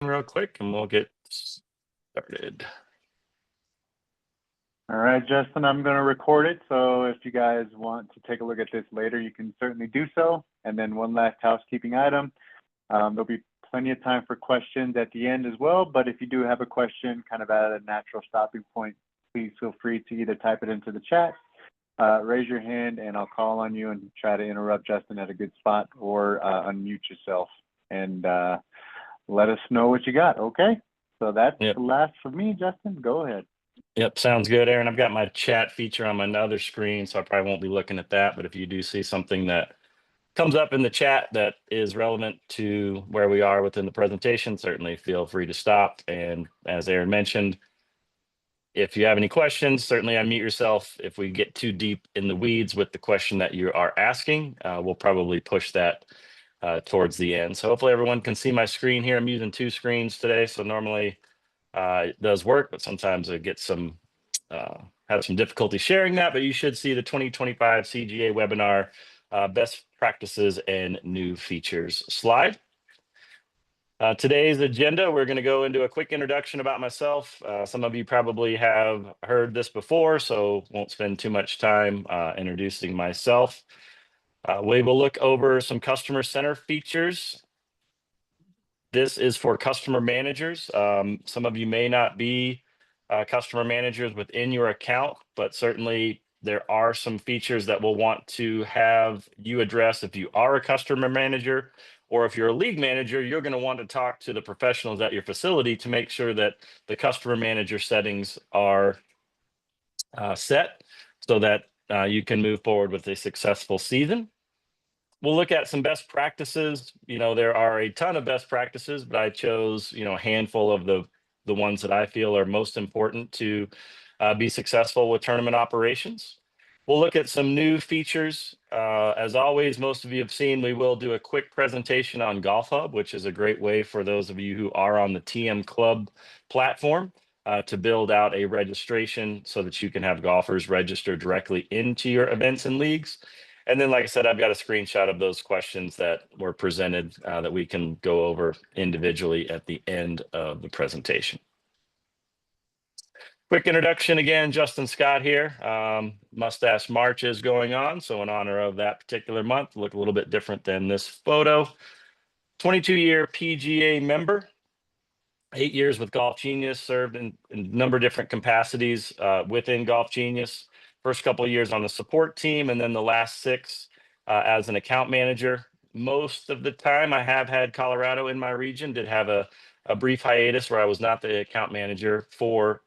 real quick and we'll get started. All right, Justin, I'm going to record it. So if you guys want to take a look at this later, you can certainly do so. And then one last housekeeping item. There'll be plenty of time for questions at the end as well. But if you do have a question kind of at a natural stopping point, please feel free to either type it into the chat, raise your hand, and I'll call on you and try to interrupt Justin at a good spot, or unmute yourself and let us know what you got. Okay, so that's the last for me. Justin, go ahead. Yep, sounds good, Aaron. I've got my chat feature on my other screen, so I probably won't be looking at that. But if you do see something that comes up in the chat that is relevant to where we are within the presentation, certainly feel free to stop. And as Aaron mentioned, if you have any questions, certainly unmute yourself. If we get too deep in the weeds with the question that you are asking, we'll probably push that towards the end. So hopefully everyone can see my screen here. I'm using two screens today, so normally it does work, but sometimes it gets have some difficulty sharing that. But you should see the 2025 CGA webinar, best practices and new features slide. Today's agenda, we're going to go into a quick introduction about myself. Some of you probably have heard this before, so won't spend too much time introducing myself. We will look over some customer center features. This is for customer managers. Some of you may not be customer managers within your account, but certainly there are some features that we'll want to have you address if you are a customer manager, or if you're a league manager, you're going to want to talk to the professionals at your facility to make sure that the customer manager settings are set so that you can move forward with a successful season. We'll look at some best practices. There are a ton of best practices, but I chose, a handful of the ones that I feel are most important to be successful with tournament operations. We'll look at some new features. As always, most of you have seen, we will do a quick presentation on Golf Hub, which is a great way for those of you who are on the TM Club platform to build out a registration so that you can have golfers register directly into your events and leagues. And then, like I said, I've got a screenshot of those questions that were presented that we can go over individually at the end of the presentation. Quick introduction again, Justin Scott here. Mustache March is going on, so in honor of that particular month, look a little bit different than this photo. 22-year PGA member, 8 years with Golf Genius, served in a number of different capacities within Golf Genius. First couple of years on the support team, and then the last 6 as an account manager. Most of the time I have had Colorado in my region, did have a brief hiatus where I was not the account manager for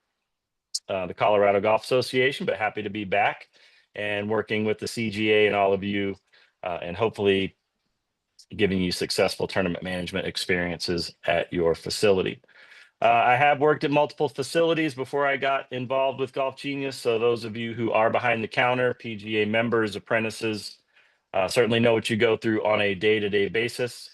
the Colorado Golf Association, but happy to be back and working with the CGA and all of you, and hopefully giving you successful tournament management experiences at your facility. I have worked at multiple facilities before I got involved with Golf Genius. So those of you who are behind the counter, PGA members, apprentices, certainly know what you go through on a day-to-day basis.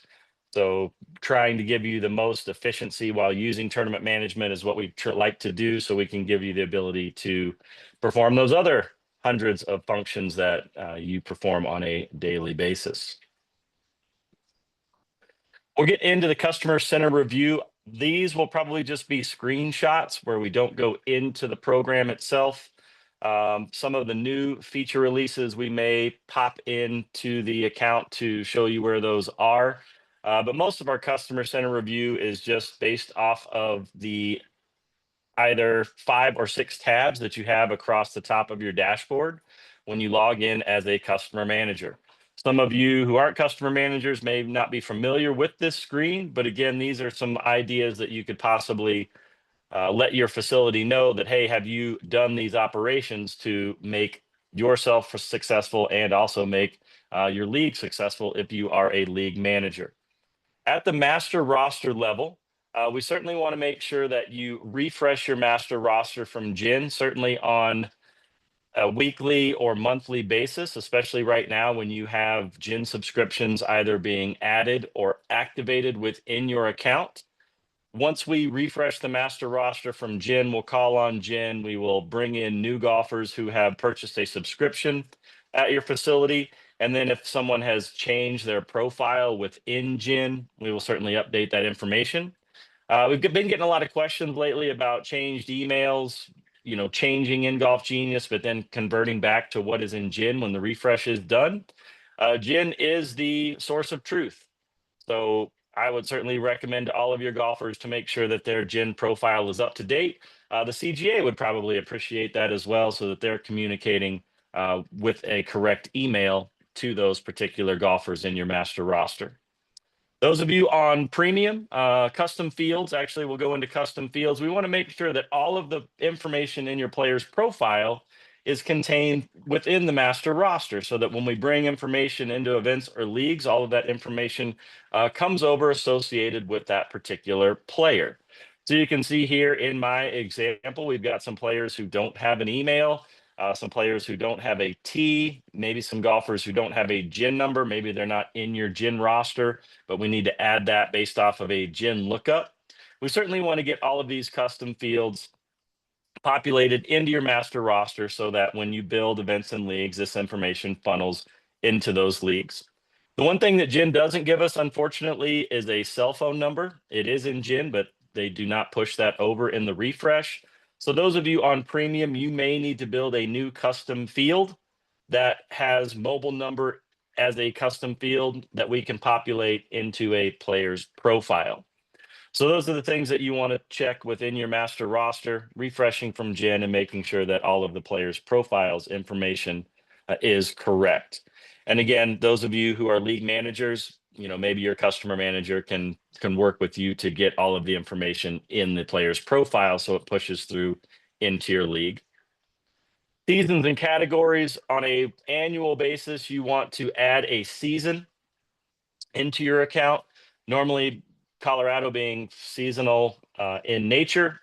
So trying to give you the most efficiency while using tournament management is what we like to do, so we can give you the ability to perform those other hundreds of functions that you perform on a daily basis. We'll get into the customer center review. These will probably just be screenshots where we don't go into the program itself. Some of the new feature releases we may pop into the account to show you where those are. But most of our customer center review is just based off of the either 5 or 6 tabs that you have across the top of your dashboard when you log in as a customer manager. Some of you who aren't customer managers may not be familiar with this screen, but again, these are some ideas that you could possibly let your facility know that, hey, have you done these operations to make yourself successful and also make your league successful if you are a league manager. At the master roster level, we certainly want to make sure that you refresh your master roster from GIN, certainly on a weekly or monthly basis, especially right now when you have GIN subscriptions either being added or activated within your account. Once we refresh the master roster from GIN, we'll call on GIN. We will bring in new golfers who have purchased a subscription at your facility. And then if someone has changed their profile within GIN, we will certainly update that information. We've been getting a lot of questions lately about changed emails, changing in Golf Genius, but then converting back to what is in Gin when the refresh is done. Gin is the source of truth. So I would certainly recommend to all of your golfers to make sure that their Gin profile is up to date. The CGA would probably appreciate that as well, so that they're communicating with a correct email to those particular golfers in your master roster. Those of you on premium, custom fields, actually we'll go into custom fields. We want to make sure that all of the information in your player's profile is contained within the master roster, so that when we bring information into events or leagues, all of that information comes over associated with that particular player. So you can see here in my example, we've got some players who don't have an email, some players who don't have a T, maybe some golfers who don't have a GIN number. Maybe they're not in your GIN roster, but we need to add that based off of a GIN lookup. We certainly want to get all of these custom fields populated into your master roster, so that when you build events and leagues, this information funnels into those leagues. The one thing that GIN doesn't give us, unfortunately, is a cell phone number. It is in GIN, but they do not push that over in the refresh. So those of you on premium, you may need to build a new custom field that has mobile number as a custom field that we can populate into a player's profile. So those are the things that you want to check within your master roster, refreshing from GIN and making sure that all of the players' profiles information is correct. And again, those of you who are league managers, maybe your customer manager can work with you to get all of the information in the player's profile so it pushes through into your league. Seasons and categories. On a annual basis, you want to add a season into your account. Normally, Colorado being seasonal in nature,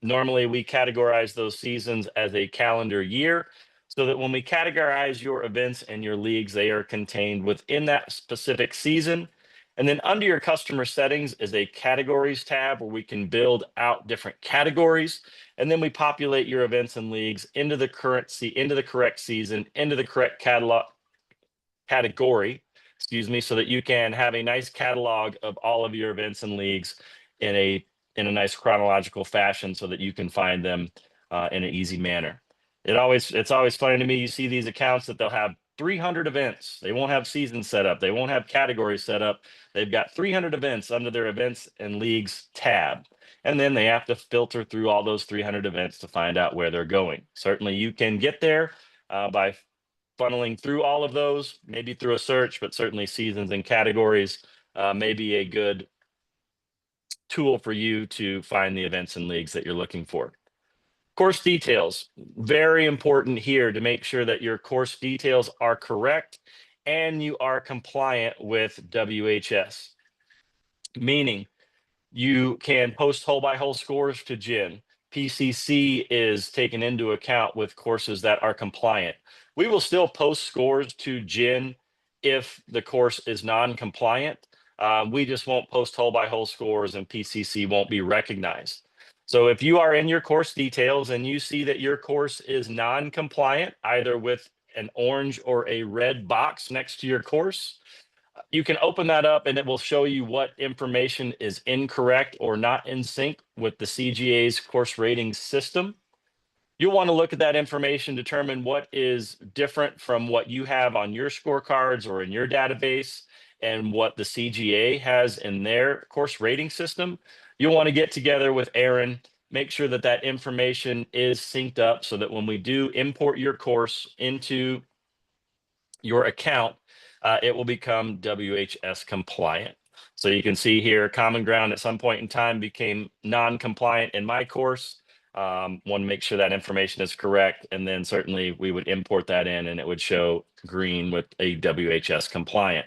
normally we categorize those seasons as a calendar year, so that when we categorize your events and your leagues, they are contained within that specific season. And then under your customer settings is a categories tab where we can build out different categories. And then we populate your events and leagues into the correct season, into the correct category, so that you can have a nice catalog of all of your events and leagues in a nice chronological fashion, so that you can find them in an easy manner. It's always funny to me. You see these accounts that they'll have 300 events. They won't have seasons set up. They won't have categories set up. They've got 300 events under their events and leagues tab. And then they have to filter through all those 300 events to find out where they're going. Certainly you can get there by funneling through all of those, maybe through a search, but certainly seasons and categories may be a good tool for you to find the events and leagues that you're looking for. Course details, very important here to make sure that your course details are correct and you are compliant with WHS, meaning you can post hole by hole scores to GIN. PCC is taken into account with courses that are compliant. We will still post scores to GIN if the course is non-compliant. We just won't post hole by hole scores, and PCC won't be recognized. So if you are in your course details and you see that your course is non-compliant, either with an orange or a red box next to your course, you can open that up and it will show you what information is incorrect or not in sync with the CGA's course rating system. You'll want to look at that information, determine what is different from what you have on your scorecards or in your database and what the CGA has in their course rating system. You'll want to get together with Aaron, make sure that that information is synced up, so that when we do import your course into your account, it will become WHS compliant. So you can see here, Common Ground at some point in time became non-compliant in my course. Want to make sure that information is correct. And then certainly we would import that in and it would show green with a WHS compliant.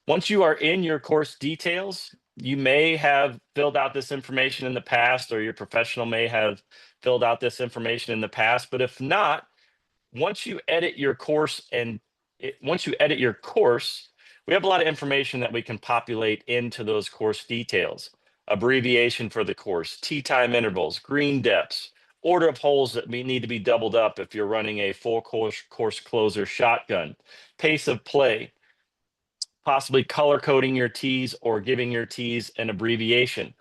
Once you are in your course details, you may have filled out this information in the past, or your professional may have filled out this information in the past. But if not, once you edit your course we have a lot of information that we can populate into those course details. Abbreviation for the course, tee time intervals, green depths, order of holes that need to be doubled up if you're running a full course closer shotgun, pace of play, possibly color coding your tees or giving your tees an abbreviation.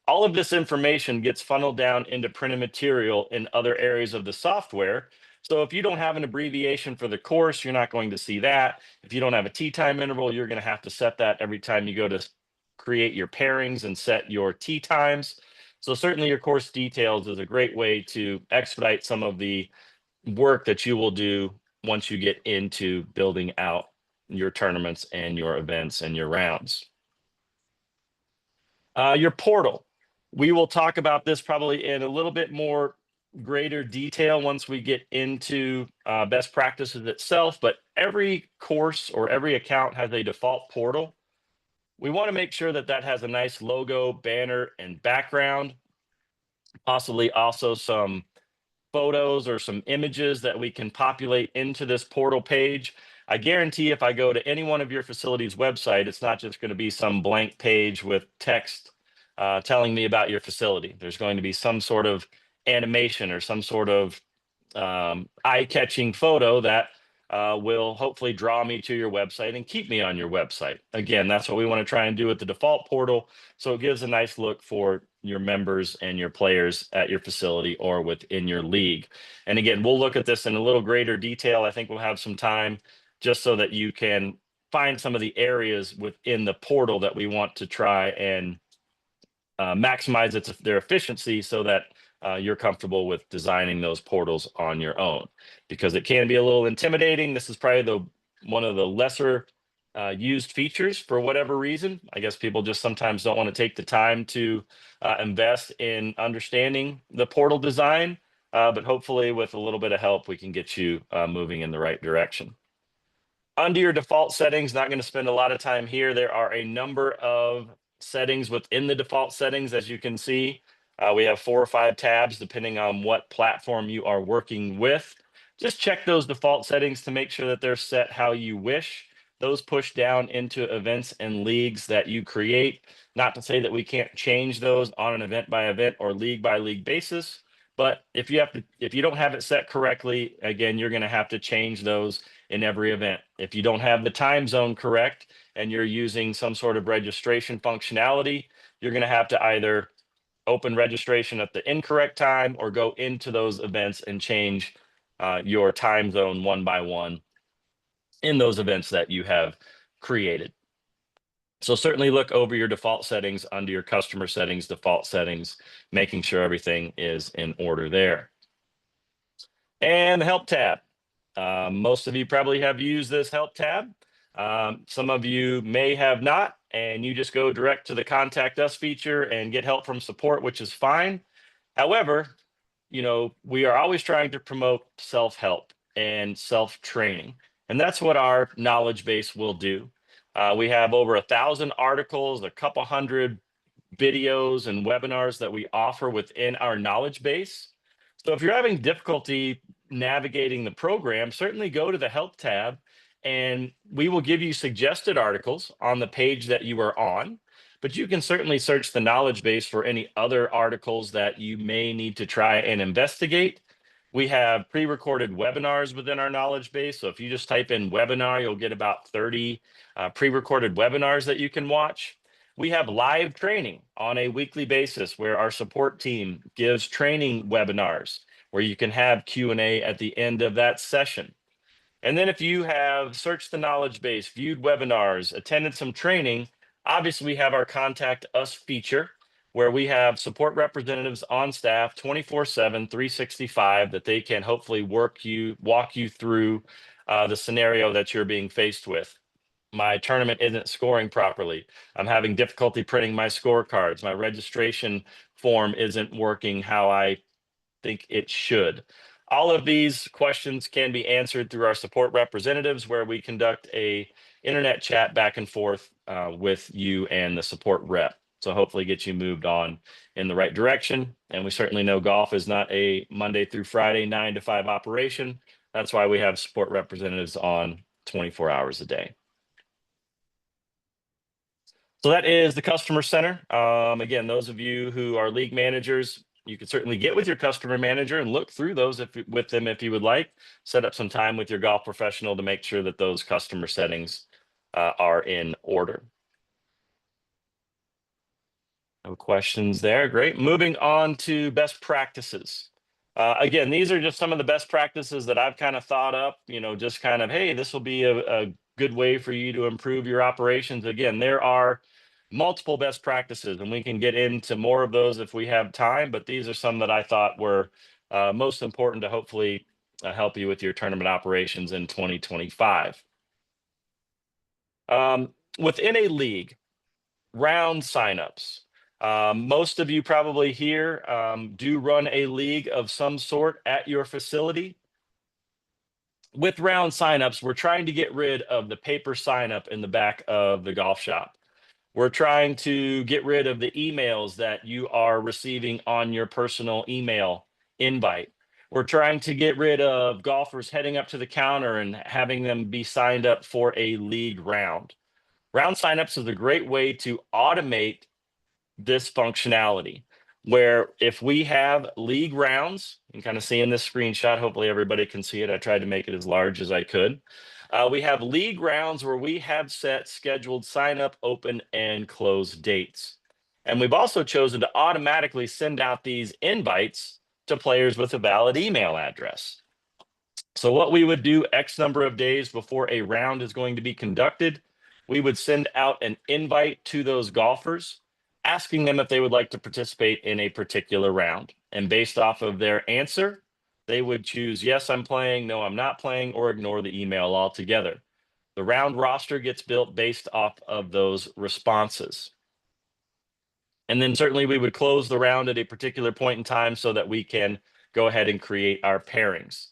All of this information gets funneled down into printed material in other areas of the software. So if you don't have an abbreviation for the course, you're not going to see that. If you don't have a tee time interval, you're going to have to set that every time you go to create your pairings and set your tee times. So certainly your course details is a great way to expedite some of the work that you will do once you get into building out your tournaments and your events and your rounds. Your portal. We will talk about this probably in a little bit more greater detail once we get into best practices itself, but every course or every account has a default portal. We want to make sure that that has a nice logo, banner, and background, possibly also some photos or some images that we can populate into this portal page. I guarantee if I go to any one of your facilities website, it's not just going to be some blank page with text telling me about your facility. There's going to be some sort of animation or some sort of eye-catching photo that will hopefully draw me to your website and keep me on your website. Again, that's what we want to try and do with the default portal. So it gives a nice look for your members and your players at your facility or within your league. And again, we'll look at this in a little greater detail. I think we'll have some time just so that you can find some of the areas within the portal that we want to try and maximize their efficiency so that you're comfortable with designing those portals on your own, because it can be a little intimidating. This is probably one of the lesser used features for whatever reason. I guess people just sometimes don't want to take the time to invest in understanding the portal design, but hopefully with a little bit of help, we can get you moving in the right direction. Under your default settings, not going to spend a lot of time here. There are a number of settings within the default settings. As you can see, we have 4 or 5 tabs depending on what platform you are working with. Just check those default settings to make sure that they're set how you wish. Those push down into events and leagues that you create. Not to say that we can't change those on an event by event or league by league basis, but if you don't have it set correctly, again, you're going to have to change those in every event. If you don't have the time zone correct and you're using some sort of registration functionality, you're going to have to either open registration at the incorrect time or go into those events and change your time zone one by one in those events that you have created. So certainly look over your default settings under your customer settings, default settings, making sure everything is in order there. And the help tab. Most of you probably have used this help tab. Some of you may have not, and you just go direct to the contact us feature and get help from support, which is fine. However, we are always trying to promote self-help and self-training, and that's what our knowledge base will do. We have over 1,000 articles, a couple hundred videos and webinars that we offer within our knowledge base. So if you're having difficulty navigating the program, certainly go to the help tab and we will give you suggested articles on the page that you are on. But you can certainly search the knowledge base for any other articles that you may need to try and investigate. We have pre-recorded webinars within our knowledge base. So if you just type in webinar, you'll get about 30 pre-recorded webinars that you can watch. We have live training on a weekly basis where our support team gives training webinars where you can have Q&A at the end of that session. And then if you have searched the knowledge base, viewed webinars, attended some training, obviously we have our Contact Us feature where we have support representatives on staff 24/7, 365 that they can hopefully walk you through the scenario that you're being faced with. My tournament isn't scoring properly. I'm having difficulty printing my scorecards. My registration form isn't working how I think it should. All of these questions can be answered through our support representatives where we conduct a internet chat back and forth with you and the support rep. So hopefully get you moved on in the right direction. And we certainly know golf is not a Monday through Friday 9 to 5 operation. That's why we have support representatives on 24 hours a day. So that is the customer center. Again, those of you who are league managers, you can certainly get with your customer manager and look through those with them if you would like. Set up some time with your golf professional to make sure that those customer settings are in order. No questions there. Great. Moving on to best practices. Again, these are just some of the best practices that I've kind of thought up, just kind of, hey, this will be a good way for you to improve your operations. Again, there are multiple best practices, and we can get into more of those if we have time, but these are some that I thought were most important to hopefully help you with your tournament operations in 2025. Within a league, round signups. Most of you probably here do run a league of some sort at your facility. With round signups, we're trying to get rid of the paper signup in the back of the golf shop. We're trying to get rid of the emails that you are receiving on your personal email invite. We're trying to get rid of golfers heading up to the counter and having them be signed up for a league round. Round signups is a great way to automate this functionality, where if we have league rounds, you can kind of see in this screenshot, hopefully everybody can see it. I tried to make it as large as I could. We have league rounds where we have set scheduled sign up, open, and close dates. And we've also chosen to automatically send out these invites to players with a valid email address. So what we would do X number of days before a round is going to be conducted, we would send out an invite to those golfers, asking them if they would like to participate in a particular round. And based off of their answer, they would choose, yes, I'm playing, no, I'm not playing, or ignore the email altogether. The round roster gets built based off of those responses. And then certainly we would close the round at a particular point in time so that we can go ahead and create our pairings.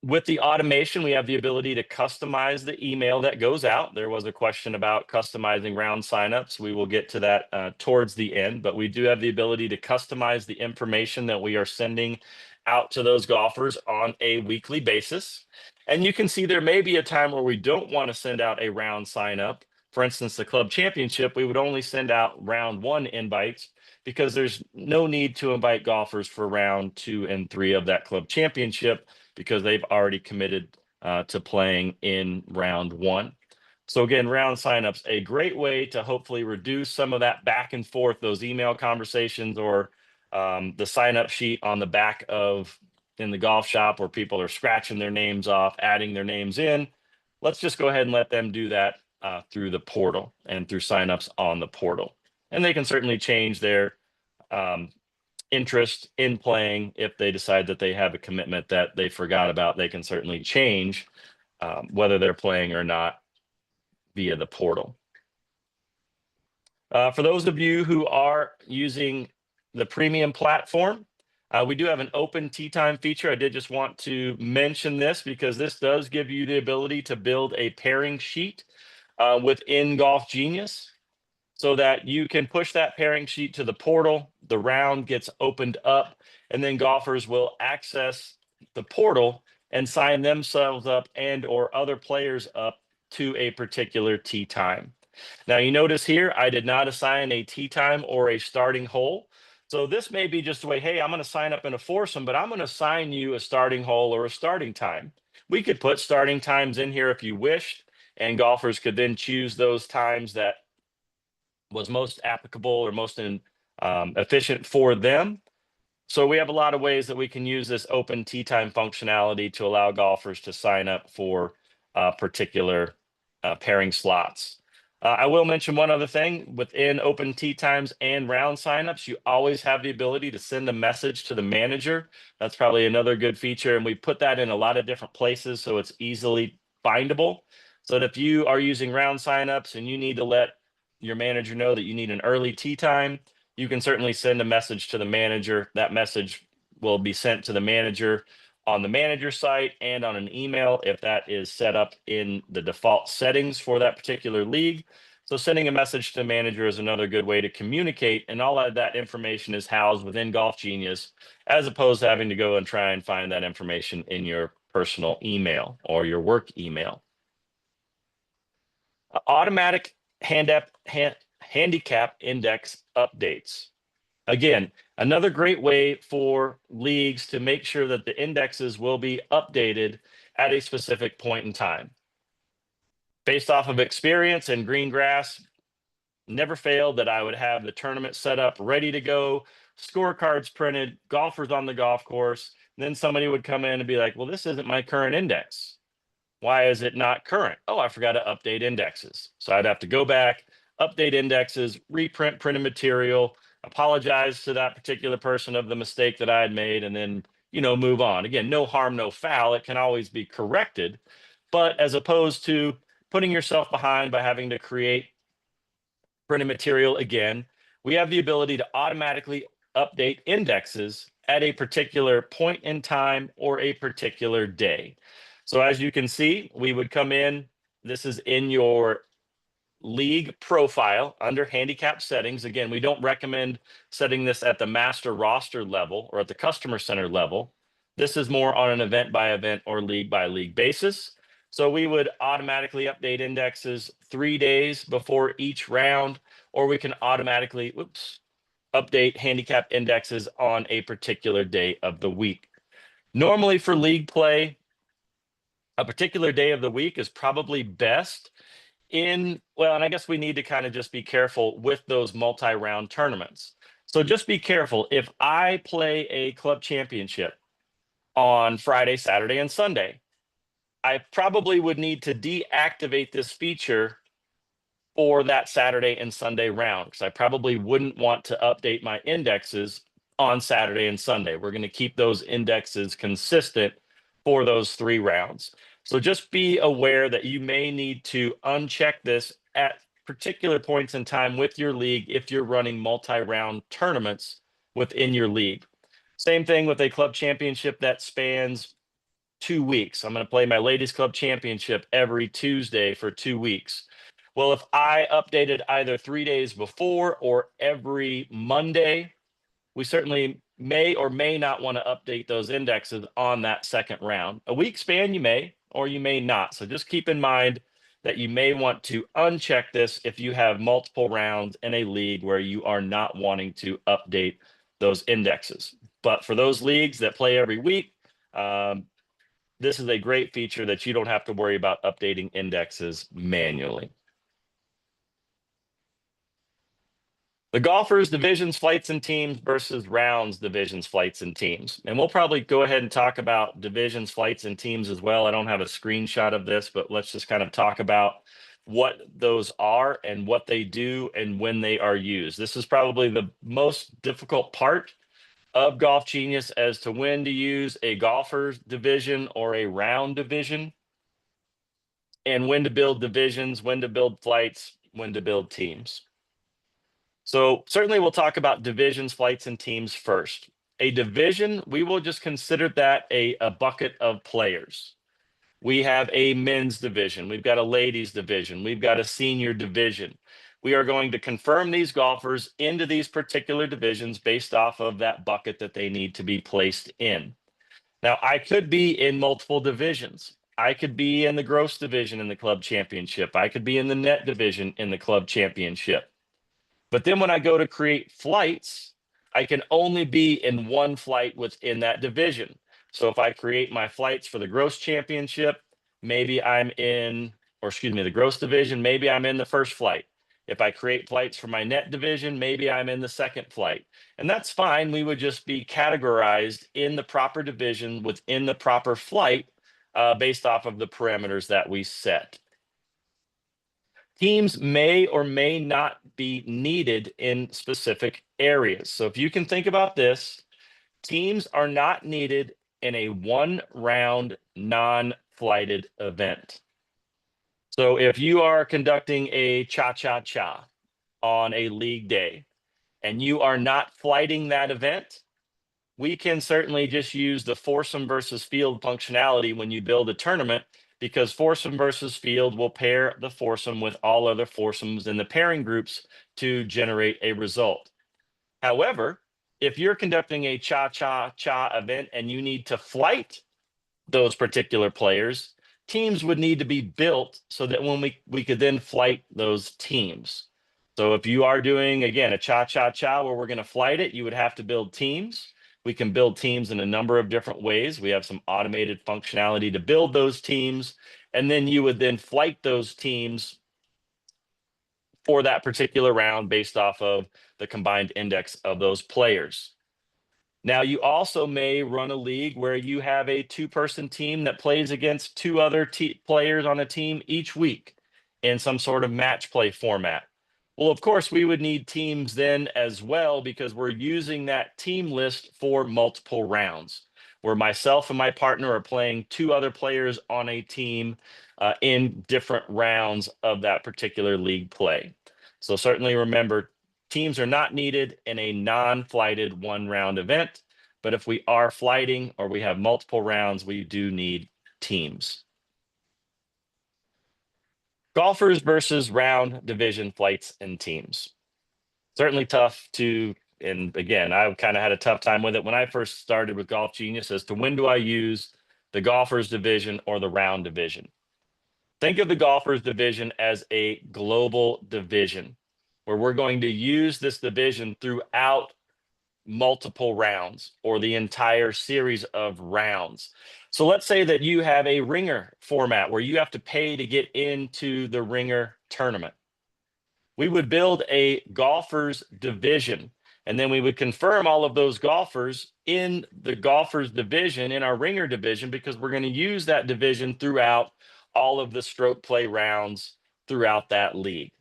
With the automation, we have the ability to customize the email that goes out. There was a question about customizing round signups. We will get to that towards the end, but we do have the ability to customize the information that we are sending out to those golfers on a weekly basis. And you can see there may be a time where we don't want to send out a round sign up. For instance, the club championship, we would only send out round 1 invites because there's no need to invite golfers for round 2 and 3 of that club championship, because they've already committed to playing in round 1. So again, round signups, a great way to hopefully reduce some of that back and forth, those email conversations, or the sign up sheet on the back of in the golf shop where people are scratching their names off, adding their names in. Let's just go ahead and let them do that through the portal and through signups on the portal. And they can certainly change their interest in playing. If they decide that they have a commitment that they forgot about, they can certainly change whether they're playing or not via the portal. For those of you who are using the premium platform, we do have an open tee time feature. I did just want to mention this because this does give you the ability to build a pairing sheet within Golf Genius, so that you can push that pairing sheet to the portal. The round gets opened up, and then golfers will access the portal and sign themselves up and or other players up to a particular tee time. Now you notice here, I did not assign a tee time or a starting hole. So this may be just the way, hey, I'm going to sign up in a foursome, but I'm going to assign you a starting hole or a starting time. We could put starting times in here if you wished, and golfers could then choose those times that was most applicable or most efficient for them. So we have a lot of ways that we can use this open tee time functionality to allow golfers to sign up for particular pairing slots. I will mention one other thing. Within open tee times and round signups, you always have the ability to send a message to the manager. That's probably another good feature, and we put that in a lot of different places so it's easily findable. So that if you are using round signups and you need to let your manager know that you need an early tee time, you can certainly send a message to the manager. That message will be sent to the manager on the manager site and on an email if that is set up in the default settings for that particular league. So sending a message to the manager is another good way to communicate, and all of that information is housed within Golf Genius, as opposed to having to go and try and find that information in your personal email or your work email. Automatic handicap index updates. Again, another great way for leagues to make sure that the indexes will be updated at a specific point in time. Based off of experience and green grass, never failed that I would have the tournament set up, ready to go, scorecards printed, golfers on the golf course. And then somebody would come in and be like, well, this isn't my current index. Why is it not current? Oh, I forgot to update indexes. So I'd have to go back, update indexes, reprint printed material, apologize to that particular person of the mistake that I had made, and then, move on. Again, no harm, no foul. It can always be corrected. But as opposed to putting yourself behind by having to create printed material again, we have the ability to automatically update indexes at a particular point in time or a particular day. So as you can see, we would come in, this is in your league profile under handicap settings. Again, we don't recommend setting this at the master roster level or at the customer center level. This is more on an event by event or league by league basis. So we would automatically update indexes 3 days before each round, or we can automatically, update handicap indexes on a particular day of the week. Normally for league play, a particular day of the week is probably best and I guess we need to kind of just be careful with those multi-round tournaments. So just be careful. If I play a club championship on Friday, Saturday, and Sunday, I probably would need to deactivate this feature for that Saturday and Sunday round, because I probably wouldn't want to update my indexes on Saturday and Sunday. We're going to keep those indexes consistent for those 3 rounds. So just be aware that you may need to uncheck this at particular points in time with your league if you're running multi-round tournaments within your league. Same thing with a club championship that spans 2 weeks. I'm going to play my ladies club championship every Tuesday for 2 weeks. Well, if I updated either 3 days before or every Monday, we certainly may or may not want to update those indexes on that second round. A week span, you may or you may not. So just keep in mind that you may want to uncheck this if you have multiple rounds in a league where you are not wanting to update those indexes. But for those leagues that play every week, this is a great feature that you don't have to worry about updating indexes manually. The golfers, divisions, flights, and teams versus rounds, divisions, flights, and teams. And we'll probably go ahead and talk about divisions, flights, and teams as well. I don't have a screenshot of this, but let's just kind of talk about what those are and what they do and when they are used. This is probably the most difficult part of Golf Genius as to when to use a golfer's division or a round division, and when to build divisions, when to build flights, when to build teams. So certainly we'll talk about divisions, flights, and teams first. A division, we will just consider that a bucket of players. We have a men's division. We've got a ladies division. We've got a senior division. We are going to confirm these golfers into these particular divisions based off of that bucket that they need to be placed in. Now, I could be in multiple divisions. I could be in the gross division in the club championship. I could be in the net division in the club championship. But then when I go to create flights, I can only be in one flight within that division. So if I create my flights for the gross championship, maybe I'm in, the gross division, maybe I'm in the first flight. If I create flights for my net division, maybe I'm in the second flight. And that's fine. We would just be categorized in the proper division within the proper flight based off of the parameters that we set. Teams may or may not be needed in specific areas. So if you can think about this, teams are not needed in a 1-round non-flighted event. So if you are conducting a cha-cha-cha on a league day and you are not flighting that event, we can certainly just use the foursome versus field functionality when you build a tournament, because foursome versus field will pair the foursome with all other foursomes in the pairing groups to generate a result. However, if you're conducting a cha-cha-cha event and you need to flight those particular players, teams would need to be built so that when we could then flight those teams. So if you are doing, again, a cha-cha-cha where we're going to flight it, you would have to build teams. We can build teams in a number of different ways. We have some automated functionality to build those teams, and then you would then flight those teams for that particular round based off of the combined index of those players. Now, you also may run a league where you have a 2-person team that plays against 2 other players on a team each week in some sort of match play format. Well, of course, we would need teams then as well, because we're using that team list for multiple rounds, where myself and my partner are playing 2 other players on a team in different rounds of that particular league play. So certainly remember, teams are not needed in a non-flighted 1-round event, but if we are flighting or we have multiple rounds, we do need teams. Golfers versus round division flights and teams. Certainly tough to, and again, I kind of had a tough time with it when I first started with Golf Genius as to when do I use the golfers division or the round division. Think of the golfers division as a global division, where we're going to use this division throughout multiple rounds or the entire series of rounds. So let's say that you have a ringer format where you have to pay to get into the ringer tournament. We would build a golfers division, and then we would confirm all of those golfers in the golfers division, in our ringer division, because we're going to use that division throughout all of the stroke play rounds throughout that league.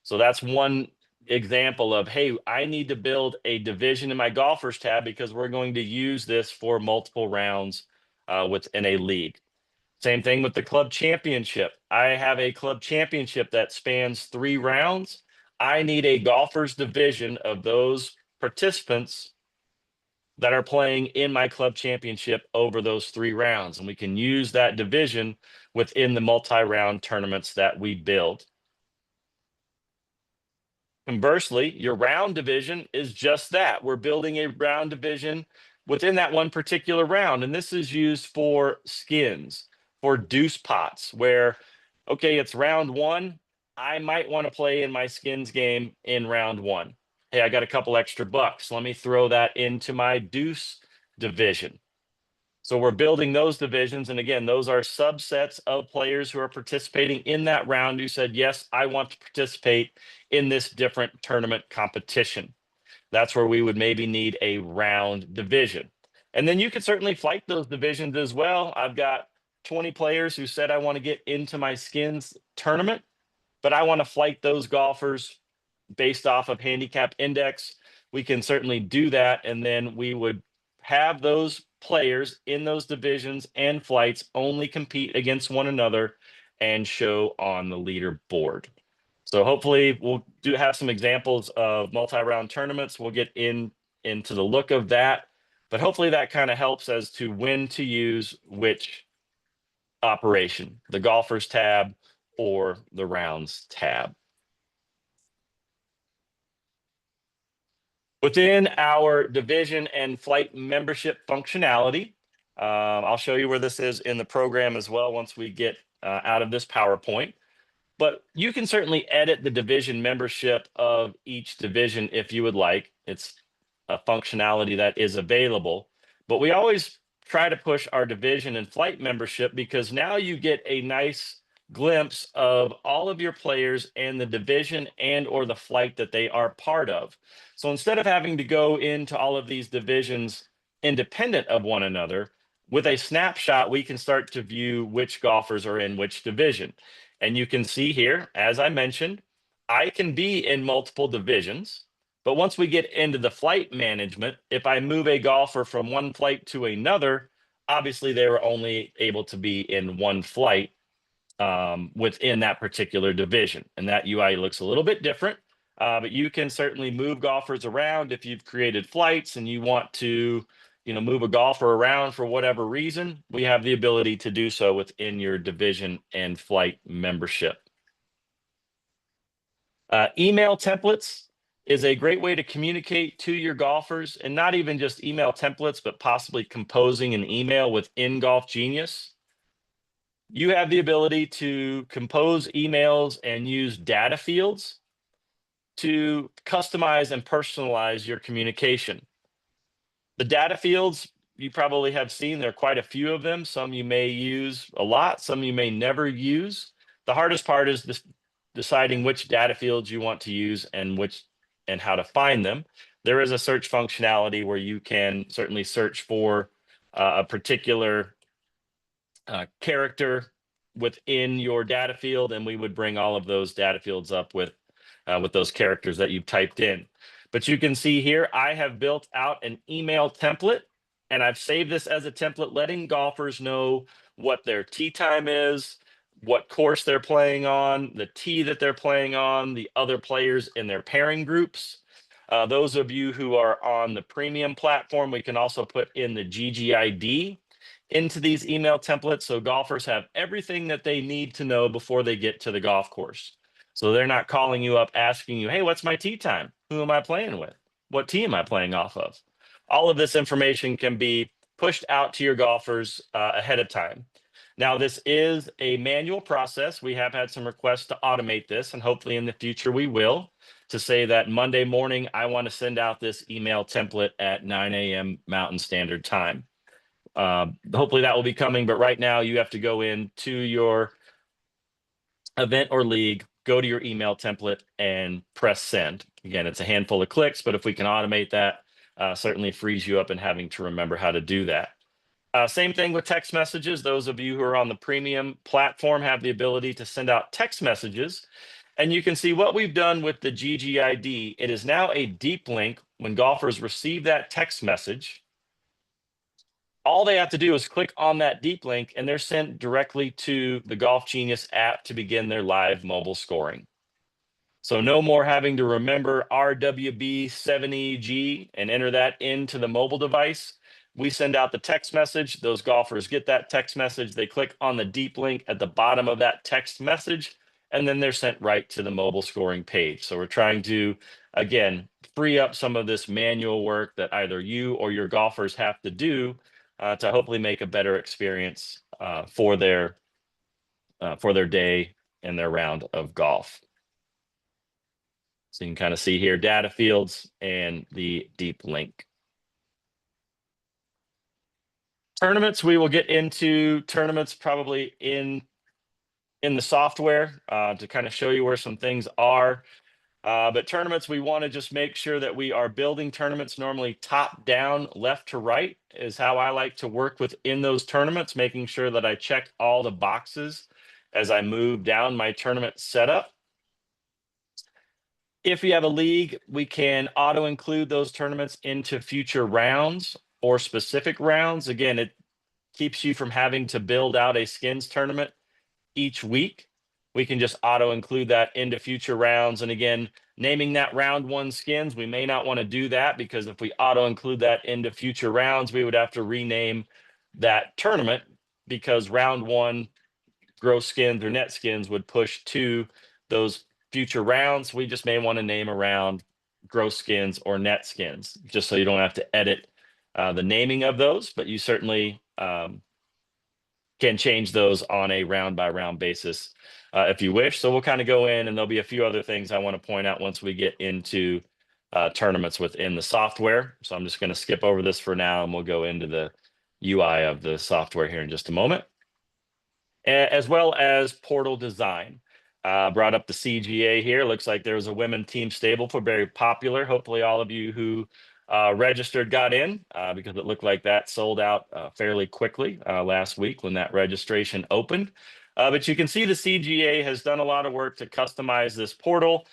So that's one example of, hey, I need to build a division in my golfers tab because we're going to use this for multiple rounds within a league. Same thing with the club championship. I have a club championship that spans 3 rounds. I need a golfers division of those participants that are playing in my club championship over those 3 rounds. And we can use that division within the multi-round tournaments that we build. Conversely, your round division is just that. We're building a round division within that one particular round. And this is used for skins, for deuce pots, where, okay, it's round 1. I might want to play in my skins game in round 1. Hey, I got a couple extra bucks. Let me throw that into my deuce division. So we're building those divisions. And again, those are subsets of players who are participating in that round who said, yes, I want to participate in this different tournament competition. That's where we would maybe need a round division. And then you could certainly flight those divisions as well. I've got 20 players who said, I want to get into my skins tournament, but I want to flight those golfers based off of handicap index. We can certainly do that. And then we would have those players in those divisions and flights only compete against one another and show on the leaderboard. So hopefully we'll have some examples of multi-round tournaments. We'll get into the look of that, but hopefully that kind of helps as to when to use which operation, the golfers tab or the rounds tab. Within our division and flight membership functionality, I'll show you where this is in the program as well once we get out of this PowerPoint. But you can certainly edit the division membership of each division if you would like. It's a functionality that is available. But we always try to push our division and flight membership because now you get a nice glimpse of all of your players and the division and or the flight that they are part of. So instead of having to go into all of these divisions independent of one another, with a snapshot, we can start to view which golfers are in which division. And you can see here, as I mentioned, I can be in multiple divisions. But once we get into the flight management, if I move a golfer from one flight to another, obviously they were only able to be in one flight within that particular division. And that UI looks a little bit different, but you can certainly move golfers around if you've created flights and you want to, move a golfer around for whatever reason. We have the ability to do so within your division and flight membership. Email templates is a great way to communicate to your golfers, and not even just email templates, but possibly composing an email within Golf Genius. You have the ability to compose emails and use data fields to customize and personalize your communication. The data fields, you probably have seen, there are quite a few of them. Some you may use a lot, some you may never use. The hardest part is deciding which data fields you want to use and how to find them, there is a search functionality where you can certainly search for a particular character within your data field, and we would bring all of those data fields up with those characters that you've typed in. But you can see here, I have built out an email template, and I've saved this as a template, letting golfers know what their tee time is, what course they're playing on, the tee that they're playing on, the other players in their pairing groups. Those of you who are on the premium platform, we can also put in the GGID into these email templates, so golfers have everything that they need to know before they get to the golf course. So they're not calling you up asking you, hey, what's my tee time? Who am I playing with? What tee am I playing off of? All of this information can be pushed out to your golfers ahead of time. Now, this is a manual process. We have had some requests to automate this, and hopefully in the future we will, to say that Monday morning, I want to send out this email template at 9 a.m. Mountain Standard Time. Hopefully that will be coming, but right now you have to go into your event or league, go to your email template and press send. Again, it's a handful of clicks, but if we can automate that, certainly frees you up in having to remember how to do that. Same thing with text messages. Those of you who are on the premium platform have the ability to send out text messages. And you can see what we've done with the GGID. It is now a deep link. When golfers receive that text message, all they have to do is click on that deep link and they're sent directly to the Golf Genius app to begin their live mobile scoring. So no more having to remember RWB7EG and enter that into the mobile device. We send out the text message. Those golfers get that text message. They click on the deep link at the bottom of that text message, and then they're sent right to the mobile scoring page. So we're trying to, again, free up some of this manual work that either you or your golfers have to do to hopefully make a better experience for their day and their round of golf. So you can kind of see here data fields and the deep link. Tournaments, we will get into tournaments probably in the software to kind of show you where some things are. But tournaments, we want to just make sure that we are building tournaments normally top down, left to right is how I like to work within those tournaments, making sure that I check all the boxes as I move down my tournament setup. If you have a league, we can auto include those tournaments into future rounds or specific rounds. Again, it keeps you from having to build out a skins tournament each week. We can just auto include that into future rounds. And again, naming that round one skins, we may not want to do that because if we auto include that into future rounds, we would have to rename that tournament because round one gross skins or net skins would push to those future rounds. We just may want to name a round gross skins or net skins, just so you don't have to edit the naming of those, but you certainly can change those on a round by round basis if you wish. So we'll kind of go in and there'll be a few other things I want to point out once we get into tournaments within the software. So I'm just going to skip over this for now and we'll go into the UI of the software here in just a moment. As well as portal design. Brought up the CGA here. Looks like there's a women team stable for very popular. Hopefully all of you who registered got in because it looked like that sold out fairly quickly last week when that registration opened. But you can see the CGA has done a lot of work to customize this portal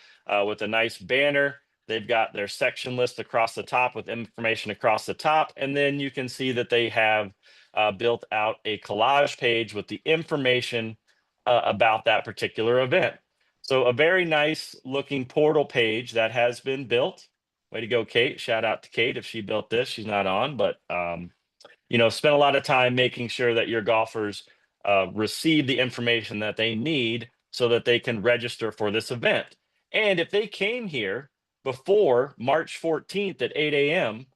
with a nice banner. They've got their section list across the top with information across the top. And then you can see that they have built out a collage page with the information about that particular event. So a very nice looking portal page that has been built. Way to go, Kate. Shout out to Kate if she built this. She's not on, but spend a lot of time making sure that your golfers receive the information that they need so that they can register for this event. And if they came here before March 14th at 8 a.m.,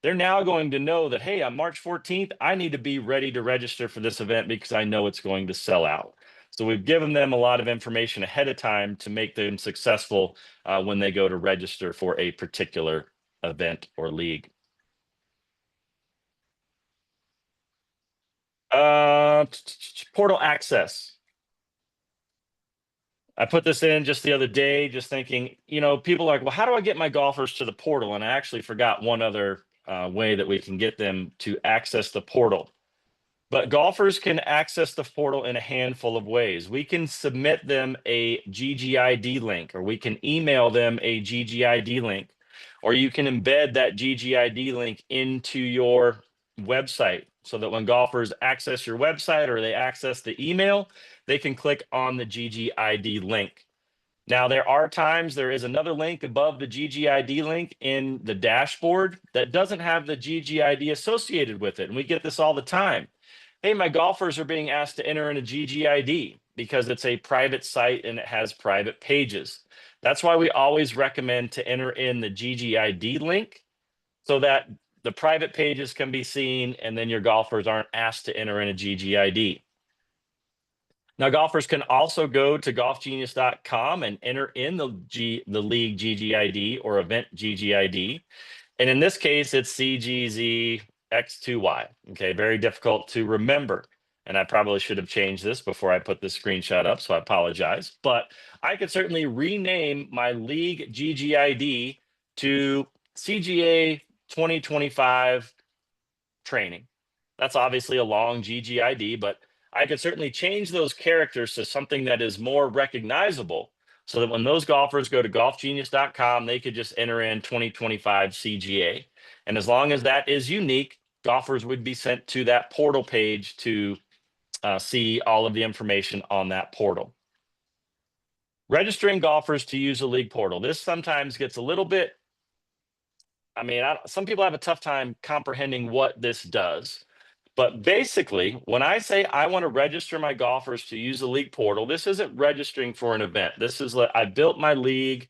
they're now going to know that, hey, on March 14th, I need to be ready to register for this event because I know it's going to sell out. So we've given them a lot of information ahead of time to make them successful when they go to register for a particular event or league. Portal access. I put this in just the other day, just thinking, people are like, well, how do I get my golfers to the portal? And I actually forgot one other way that we can get them to access the portal. But golfers can access the portal in a handful of ways. We can submit them a GGID link, or we can email them a GGID link, or you can embed that GGID link into your website so that when golfers access your website or they access the email, they can click on the GGID link. Now, there is another link above the GGID link in the dashboard that doesn't have the GGID associated with it. And we get this all the time. Hey, my golfers are being asked to enter in a GGID because it's a private site and it has private pages. That's why we always recommend to enter in the GGID link so that the private pages can be seen and then your golfers aren't asked to enter in a GGID. Now, golfers can also go to golfgenius.com and enter in the league GGID or event GGID. And in this case, it's CGZX2Y. Okay, very difficult to remember. And I probably should have changed this before I put this screenshot up, so I apologize. But I could certainly rename my league GGID to CGA 2025 training. That's obviously a long GGID, but I could certainly change those characters to something that is more recognizable so that when those golfers go to golfgenius.com, they could just enter in 2025 CGA. And as long as that is unique, golfers would be sent to that portal page to see all of the information on that portal. Registering golfers to use a league portal. This sometimes gets a little bit, some people have a tough time comprehending what this does. But basically, when I say I want to register my golfers to use the league portal, this isn't registering for an event. This is I built my league.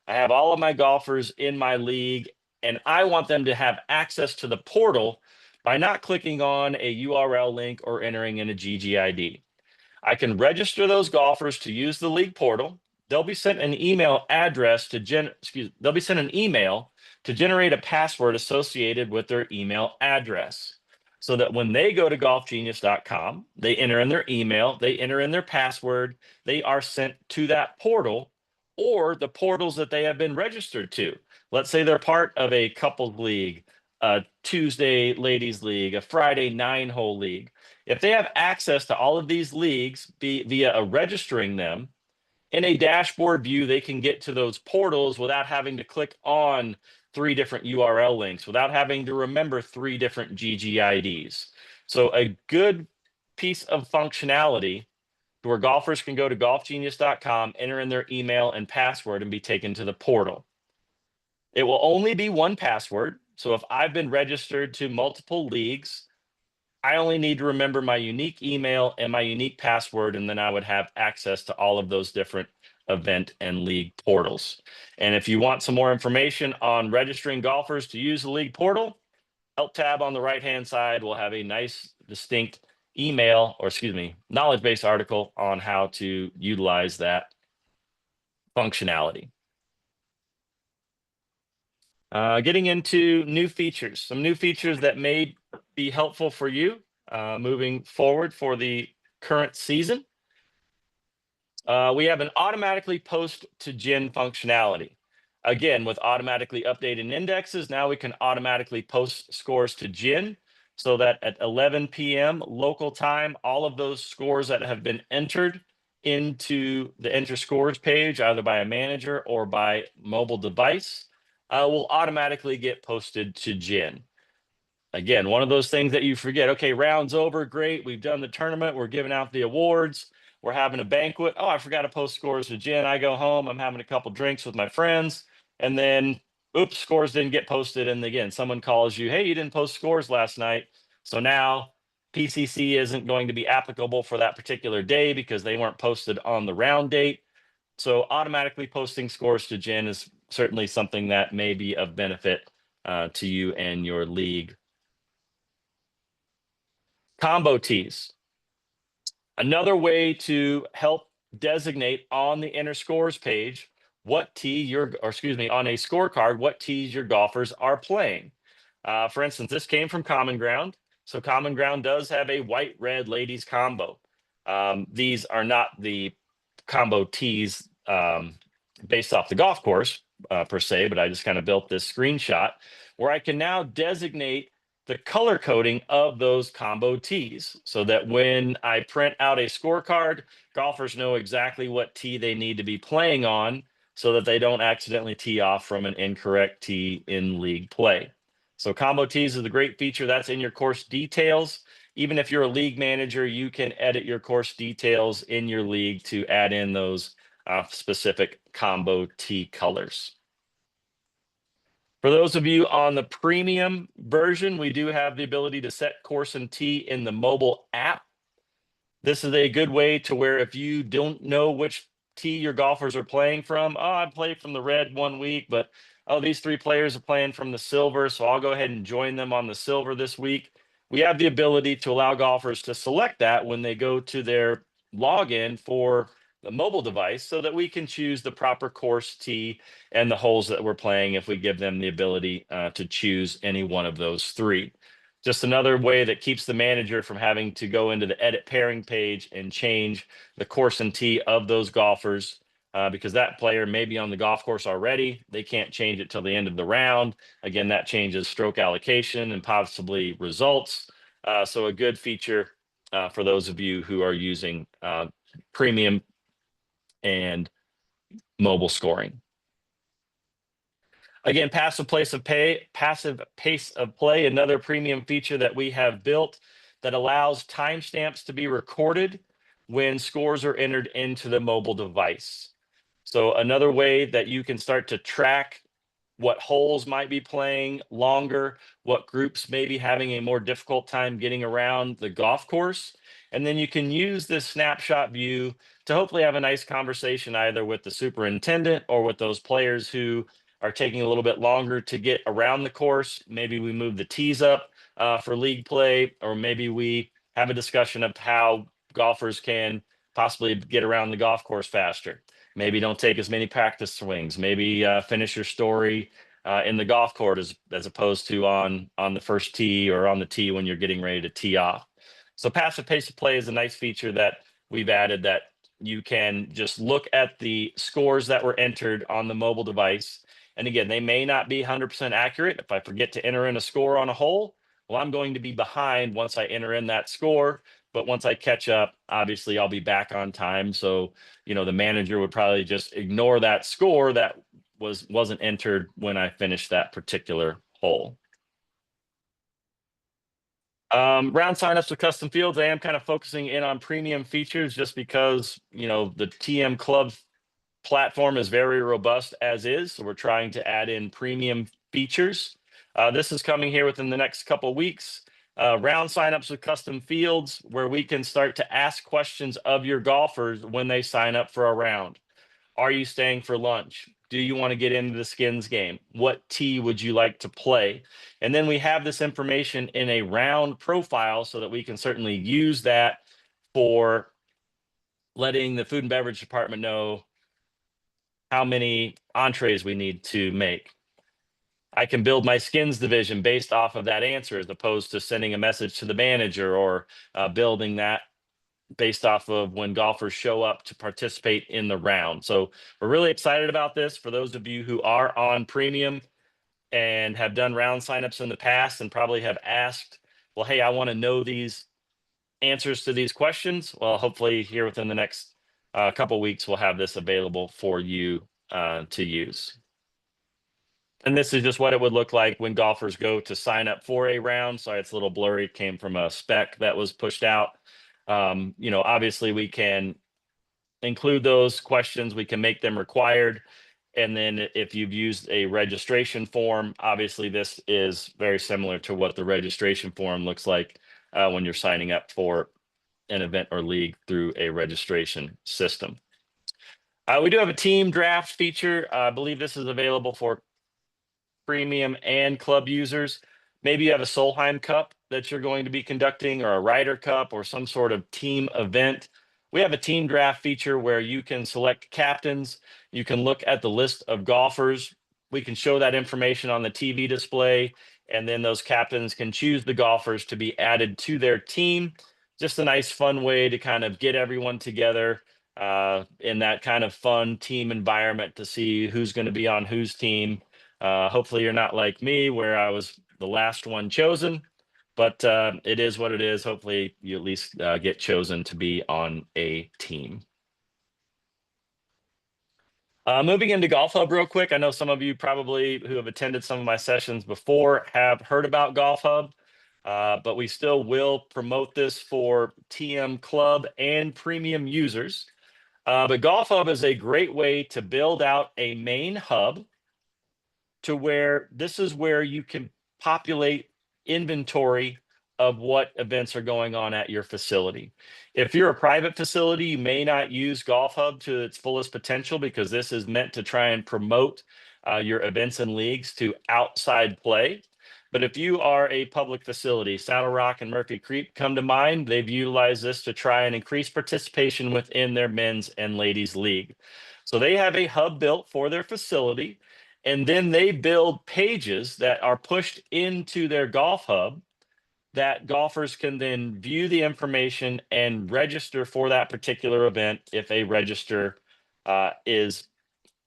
I have all of my golfers in my league, and I want them to have access to the portal by not clicking on a URL link or entering in a GGID. I can register those golfers to use the league portal. They'll be sent an email address they'll be sent an email to generate a password associated with their email address, so that when they go to golfgenius.com, they enter in their email, they enter in their password, they are sent to that portal or the portals that they have been registered to. Let's say they're part of a couples league, a Tuesday ladies league, a Friday 9-hole league. If they have access to all of these leagues via registering them in a dashboard view, they can get to those portals without having to click on 3 different URL links, without having to remember 3 different GGIDs. So a good piece of functionality where golfers can go to golfgenius.com, enter in their email and password, and be taken to the portal. It will only be one password. So if I've been registered to multiple leagues, I only need to remember my unique email and my unique password, and then I would have access to all of those different event and league portals. And if you want some more information on registering golfers to use the league portal, Help tab on the right-hand side will have a nice, distinct knowledge base article on how to utilize that functionality. Getting into new features, some new features that may be helpful for you moving forward for the current season. We have an automatically post to GIN functionality. Again, with automatically updated indexes, now we can automatically post scores to GIN so that at 11 p.m. local time, all of those scores that have been entered into the enter scores page, either by a manager or by mobile device, will automatically get posted to GIN. Again, one of those things that you forget. Okay, round's over. Great. We've done the tournament. We're giving out the awards. We're having a banquet. Oh, I forgot to post scores to GIN. I go home. I'm having a couple drinks with my friends. And then, oops, scores didn't get posted. And again, someone calls you, hey, you didn't post scores last night. So now PCC isn't going to be applicable for that particular day because they weren't posted on the round date. So automatically posting scores to GIN is certainly something that may be of benefit to you and your league. Combo tees. Another way to help designate on the enter scores page what tee on a scorecard, what tees your golfers are playing. For instance, this came from Common Ground. So Common Ground does have a white-red ladies combo. These are not the combo tees based off the golf course per se, but I just kind of built this screenshot where I can now designate the color coding of those combo tees so that when I print out a scorecard, golfers know exactly what tee they need to be playing on so that they don't accidentally tee off from an incorrect tee in league play. So combo tees is a great feature that's in your course details. Even if you're a league manager, you can edit your course details in your league to add in those specific combo tee colors. For those of you on the premium version, we do have the ability to set course and tee in the mobile app. This is a good way to where if you don't know which tee your golfers are playing from, oh, I played from the red one week, but oh, these 3 players are playing from the silver, so I'll go ahead and join them on the silver this week. We have the ability to allow golfers to select that when they go to their login for the mobile device so that we can choose the proper course tee and the holes that we're playing if we give them the ability to choose any one of those 3. Just another way that keeps the manager from having to go into the edit pairing page and change the course and tee of those golfers because that player may be on the golf course already. They can't change it till the end of the round. Again, that changes stroke allocation and possibly results. So a good feature for those of you who are using premium and mobile scoring. Again, passive pace of play, another premium feature that we have built that allows timestamps to be recorded when scores are entered into the mobile device. So another way that you can start to track what holes might be playing longer, what groups may be having a more difficult time getting around the golf course. And then you can use this snapshot view to hopefully have a nice conversation either with the superintendent or with those players who are taking a little bit longer to get around the course. Maybe we move the tees up for league play, or maybe we have a discussion of how golfers can possibly get around the golf course faster. Maybe don't take as many practice swings. Maybe finish your story in the golf court as opposed to on the first tee or on the tee when you're getting ready to tee off. So passive pace of play is a nice feature that we've added that you can just look at the scores that were entered on the mobile device. And again, they may not be 100% accurate. If I forget to enter in a score on a hole, well, I'm going to be behind once I enter in that score. But once I catch up, obviously I'll be back on time. So, you know, the manager would probably just ignore that score that wasn't entered when I finished that particular hole. Round signups with custom fields. I am kind of focusing in on premium features just because, you know, the TM Club platform is very robust as is. So we're trying to add in premium features. This is coming here within the next couple of weeks. Round signups with custom fields where we can start to ask questions of your golfers when they sign up for a round. Are you staying for lunch? Do you want to get into the skins game? What tee would you like to play? And then we have this information in a round profile so that we can certainly use that for letting the food and beverage department know how many entrees we need to make. I can build my skins division based off of that answer as opposed to sending a message to the manager or building that based off of when golfers show up to participate in the round. So we're really excited about this. For those of you who are on premium and have done round signups in the past and probably have asked, well, hey, I want to know these answers to these questions. Well, hopefully here within the next couple of weeks, we'll have this available for you to use. And this is just what it would look like when golfers go to sign up for a round. Sorry, it's a little blurry. It came from a spec that was pushed out. You know, obviously we can include those questions. We can make them required. And then if you've used a registration form, obviously this is very similar to what the registration form looks like when you're signing up for an event or league through a registration system. We do have a team draft feature. I believe this is available for premium and club users. Maybe you have a Solheim Cup that you're going to be conducting or a Ryder Cup or some sort of team event. We have a team draft feature where you can select captains. You can look at the list of golfers. We can show that information on the TV display, and then those captains can choose the golfers to be added to their team. Just a nice, fun way to kind of get everyone together, in that kind of fun team environment to see who's going to be on whose team. Hopefully you're not like me where I was the last one chosen, but it is what it is. Hopefully you at least get chosen to be on a team. Moving into Golf Hub real quick. I know some of you probably who have attended some of my sessions before have heard about Golf Hub, but we still will promote this for TM Club and premium users. But Golf Hub is a great way to build out a main hub to where this is where you can populate inventory of what events are going on at your facility. If you're a private facility, you may not use Golf Hub to its fullest potential because this is meant to try and promote your events and leagues to outside play. But if you are a public facility, Saddle Rock and Murphy Creek come to mind. They've utilized this to try and increase participation within their men's and ladies league. So they have a hub built for their facility, and then they build pages that are pushed into their Golf Hub that golfers can then view the information and register for that particular event if a register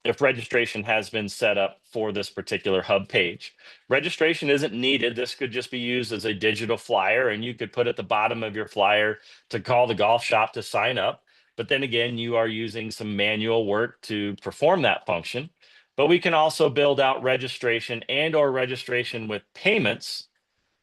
if registration has been set up for this particular hub page. Registration isn't needed. This could just be used as a digital flyer, and you could put at the bottom of your flyer to call the golf shop to sign up. But then again, you are using some manual work to perform that function. But we can also build out registration and or registration with payments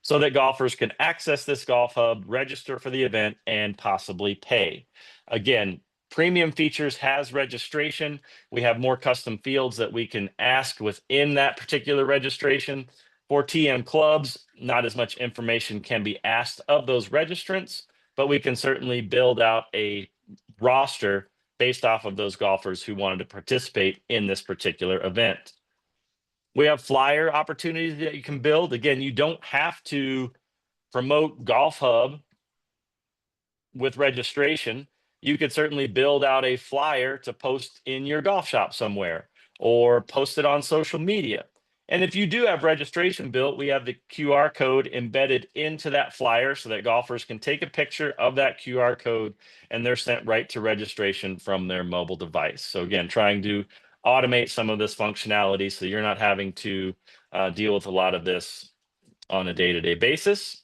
so that golfers can access this Golf Hub, register for the event, and possibly pay. Again, premium features has registration. We have more custom fields that we can ask within that particular registration. For TM clubs, not as much information can be asked of those registrants, but we can certainly build out a roster based off of those golfers who wanted to participate in this particular event. We have flyer opportunities that you can build. Again, you don't have to promote Golf Hub with registration. You could certainly build out a flyer to post in your golf shop somewhere or post it on social media. And if you do have registration built, we have the QR code embedded into that flyer so that golfers can take a picture of that QR code and they're sent right to registration from their mobile device. So again, trying to automate some of this functionality so you're not having to deal with a lot of this on a day-to-day basis.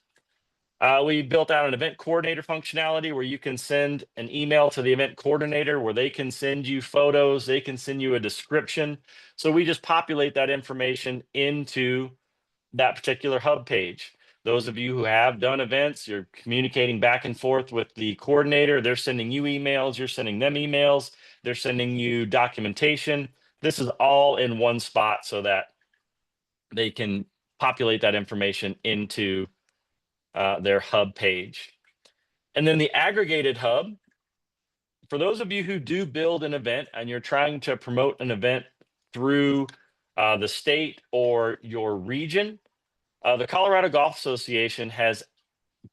We built out an event coordinator functionality where you can send an email to the event coordinator where they can send you photos, they can send you a description. So we just populate that information into that particular hub page. Those of you who have done events, you're communicating back and forth with the coordinator. They're sending you emails, you're sending them emails, they're sending you documentation. This is all in one spot so that they can populate that information into their hub page. And then the aggregated hub, for those of you who do build an event and you're trying to promote an event through the state or your region, the Colorado Golf Association has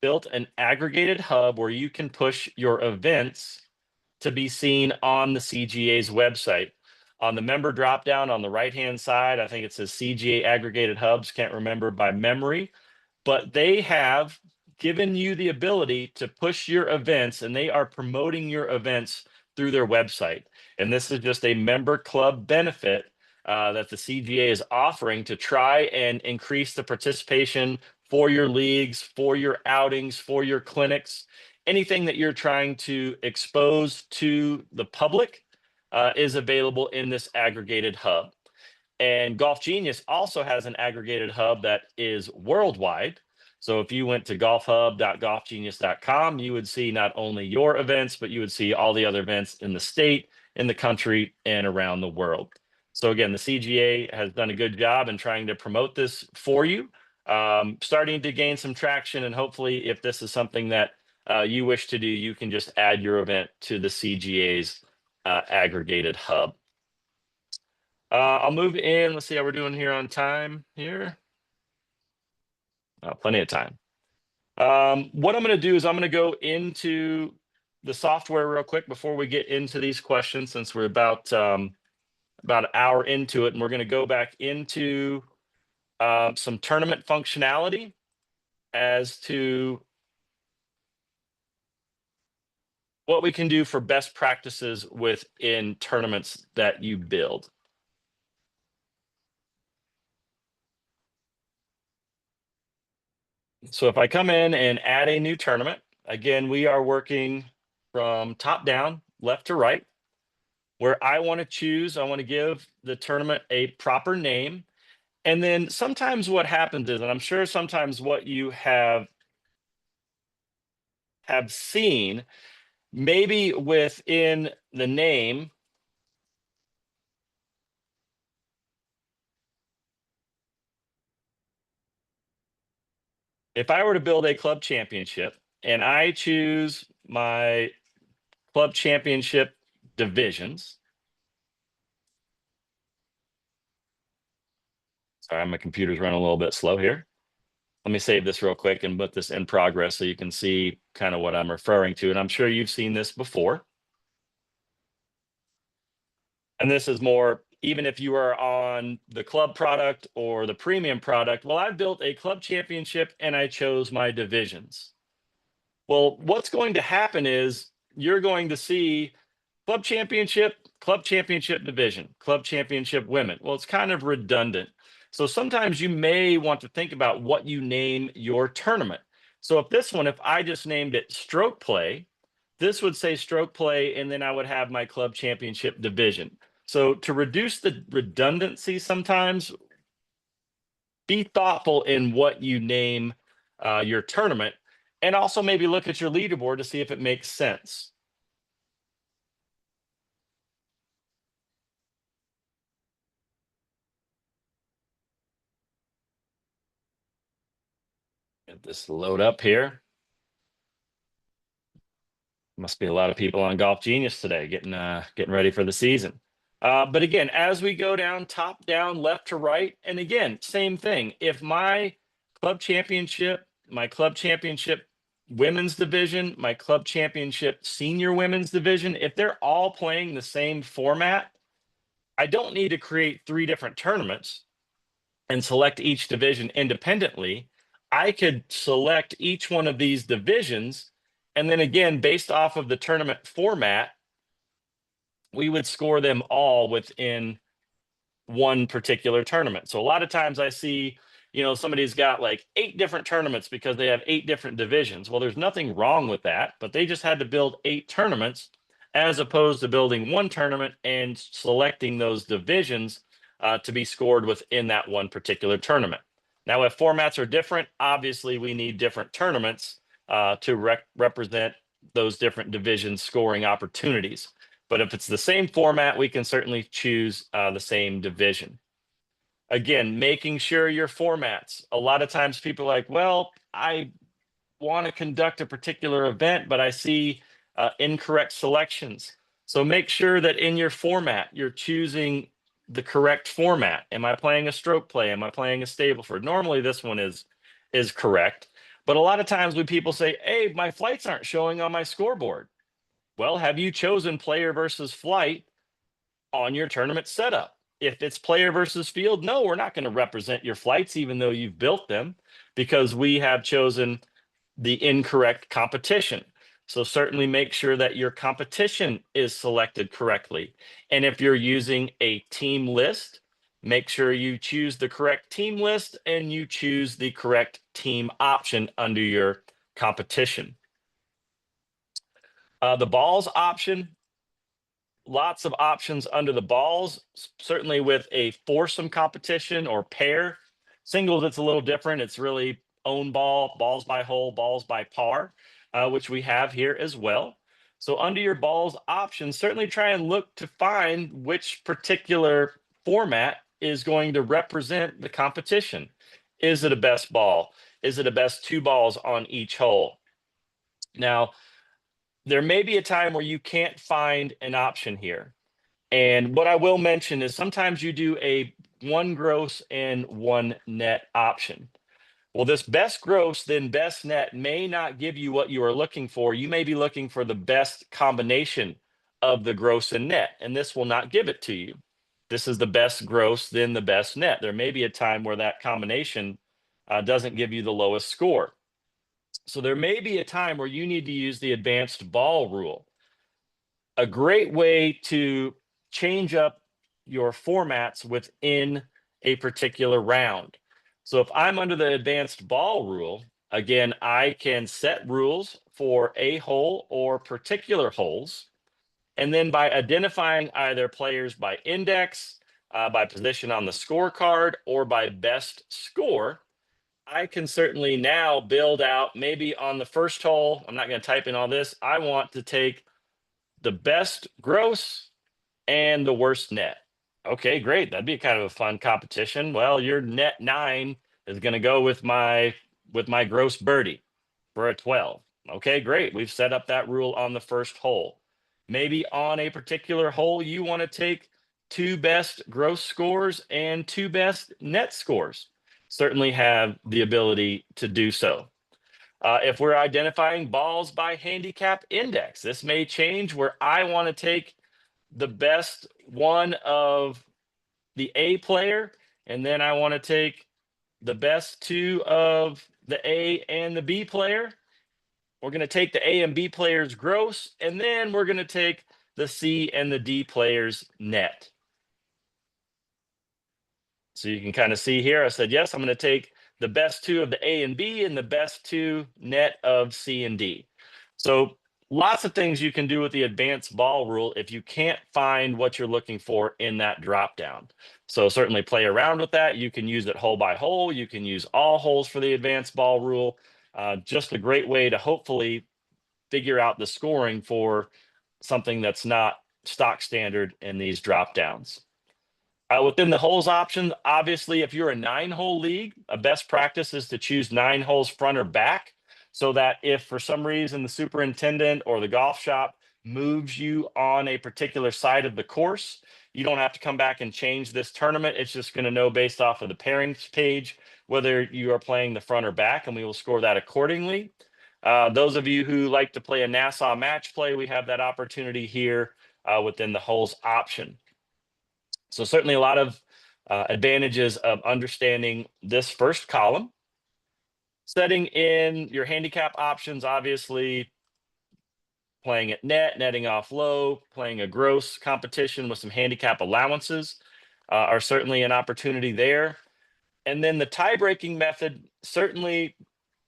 built an aggregated hub where you can push your events to be seen on the CGA's website. On the member dropdown on the right-hand side, I think it says CGA aggregated hubs, can't remember by memory, but they have given you the ability to push your events and they are promoting your events through their website. And this is just a member club benefit that the CGA is offering to try and increase the participation for your leagues, for your outings, for your clinics, anything that you're trying to expose to the public is available in this aggregated hub. And Golf Genius also has an aggregated hub that is worldwide. So if you went to golfhub.golfgenius.com, you would see not only your events, but you would see all the other events in the state, in the country, and around the world. So again, the CGA has done a good job in trying to promote this for you, starting to gain some traction. And hopefully, if this is something that you wish to do, you can just add your event to the CGA's aggregated hub. I'll move in. Let's see how we're doing here on time here. Plenty of time. What I'm going to do is I'm going to go into the software real quick before we get into these questions, since we're about an hour into it, and we're going to go back into some tournament functionality as to what we can do for best practices within tournaments that you build. So if I come in and add a new tournament, again, we are working from top down, left to right, where I want to give the tournament a proper name. And then sometimes what happens is, and I'm sure sometimes what you have seen, maybe within the name, if I were to build a club championship and I choose my club championship divisions. Sorry, my computer's running a little bit slow here. Let me save this real quick and put this in progress so you can see kind of what I'm referring to. And I'm sure you've seen this before. And this is more, even if you are on the club product or the premium product, well, I've built a club championship and I chose my divisions. Well, what's going to happen is you're going to see club championship division, club championship women. Well, it's kind of redundant. So sometimes you may want to think about what you name your tournament. So if I just named it stroke play, this would say stroke play, and then I would have my club championship division. So to reduce the redundancy, sometimes be thoughtful in what you name your tournament, and also maybe look at your leaderboard to see if it makes sense. Get this load up here. Must be a lot of people on Golf Genius today getting ready for the season. But again, as we go down, top down, left to right, and again, same thing. If my club championship women's division, my club championship senior women's division, if they're all playing the same format, I don't need to create 3 different tournaments and select each division independently. I could select each one of these divisions, and then again, based off of the tournament format, we would score them all within one particular tournament. So a lot of times I see, somebody's got like 8 different tournaments because they have 8 different divisions. Well, there's nothing wrong with that, but they just had to build 8 tournaments as opposed to building one tournament and selecting those divisions to be scored within that one particular tournament. Now, if formats are different, obviously we need different tournaments to represent those different division scoring opportunities. But if it's the same format, we can certainly choose the same division. Again, making sure your formats. A lot of times people are like, well, I want to conduct a particular event, but I see incorrect selections. So make sure that in your format, you're choosing the correct format. Am I playing a stroke play? Am I playing a Stableford? Normally this one is correct. But a lot of times when people say, hey, my flights aren't showing on my scoreboard. Well, have you chosen player versus flight on your tournament setup? If it's player versus field, no, we're not going to represent your flights, even though you've built them, because we have chosen the incorrect competition. So certainly make sure that your competition is selected correctly. And if you're using a team list, make sure you choose the correct team list and you choose the correct team option under your competition. The balls option, lots of options under the balls, certainly with a foursome competition or pair. Singles, it's a little different. It's really own ball, balls by hole, balls by par, which we have here as well. So under your balls options, certainly try and look to find which particular format is going to represent the competition. Is it a best ball? Is it a best 2 balls on each hole? Now, there may be a time where you can't find an option here. And what I will mention is sometimes you do a 1 gross and 1 net option. Well, this best gross, then best net may not give you what you are looking for. You may be looking for the best combination of the gross and net, and this will not give it to you. This is the best gross, then the best net. There may be a time where that combination doesn't give you the lowest score. So there may be a time where you need to use the advanced ball rule. a great way to change up your formats within a particular round. So if I'm under the advanced ball rule, again, I can set rules for a hole or particular holes. And then by identifying either players by index, by position on the scorecard, or by best score, I can certainly now build out maybe on the first hole. I'm not going to type in all this. I want to take the best gross and the worst net. Okay, great. That'd be kind of a fun competition. Well, your net 9 is going to go with my gross birdie for a 12. Okay, great. We've set up that rule on the first hole. Maybe on a particular hole, you want to take 2 best gross scores and 2 best net scores. Certainly have the ability to do so. If we're identifying balls by handicap index, this may change where I want to take the best one of the A player, and then I want to take the best 2 of the A and the B player. We're going to take the A and B players gross, and then we're going to take the C and the D players net. So you can kind of see here, I said, yes, I'm going to take the best 2 of the A and B and the best 2 net of C and D. So lots of things you can do with the advanced ball rule if you can't find what you're looking for in that drop down. So certainly play around with that. You can use it hole by hole. You can use all holes for the advanced ball rule. Just a great way to hopefully figure out the scoring for something that's not stock standard in these drop downs. Within the holes option, obviously, if you're a 9-hole league, a best practice is to choose 9 holes front or back, so that if for some reason the superintendent or the golf shop moves you on a particular side of the course, you don't have to come back and change this tournament. It's just going to know based off of the pairings page whether you are playing the front or back, and we will score that accordingly. Those of you who like to play a Nassau match play, we have that opportunity here within the holes option. So certainly a lot of advantages of understanding this first column. Setting in your handicap options, obviously playing at net, netting off low, playing a gross competition with some handicap allowances are certainly an opportunity there. And then the tie-breaking method, certainly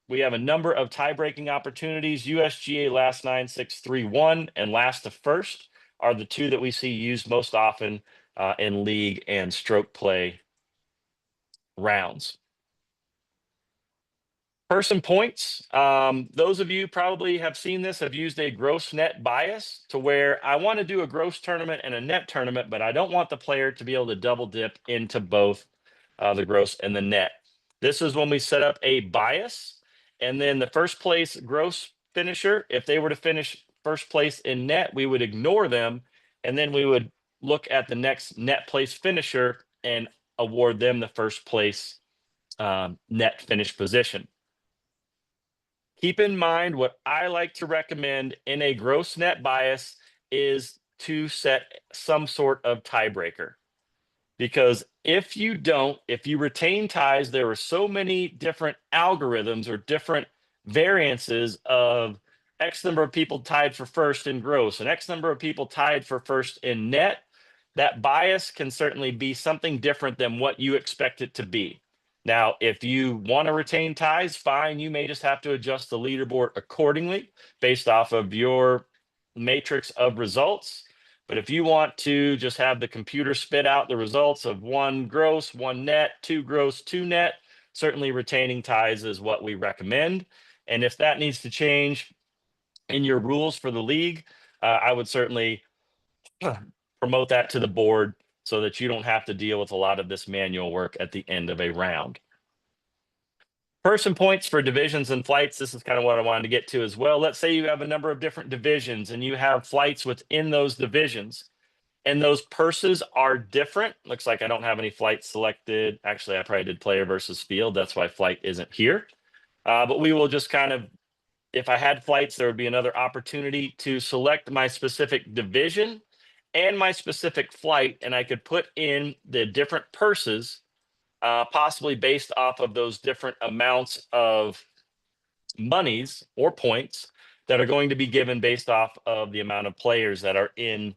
we have a number of tie-breaking opportunities. USGA last 9, 6, 3, 1, and last to first are the 2 that we see used most often in league and stroke play rounds. Person points. Those of you probably have seen this, have used a gross net bias to where I want to do a gross tournament and a net tournament, but I don't want the player to be able to double dip into both the gross and the net. This is when we set up a bias, and then the first place gross finisher, if they were to finish first place in net, we would ignore them, and then we would look at the next net place finisher and award them the first place net finish position. Keep in mind, what I like to recommend in a gross net bias is to set some sort of tiebreaker. Because if you don't, if you retain ties, there are so many different algorithms or different variances of X number of people tied for first in gross and X number of people tied for first in net. That bias can certainly be something different than what you expect it to be. Now, if you want to retain ties, fine. You may just have to adjust the leaderboard accordingly based off of your matrix of results. But if you want to just have the computer spit out the results of 1 gross, 1 net, 2 gross, 2 net, certainly retaining ties is what we recommend. And if that needs to change in your rules for the league, I would certainly promote that to the board so that you don't have to deal with a lot of this manual work at the end of a round. Person points for divisions and flights. This is kind of what I wanted to get to as well. Let's say you have a number of different divisions and you have flights within those divisions, and those purses are different. Looks like I don't have any flights selected. Actually, I probably did player versus field. That's why flight isn't here. But we will just kind of, if I had flights, there would be another opportunity to select my specific division and my specific flight, and I could put in the different purses, possibly based off of those different amounts of monies or points that are going to be given based off of the amount of players that are in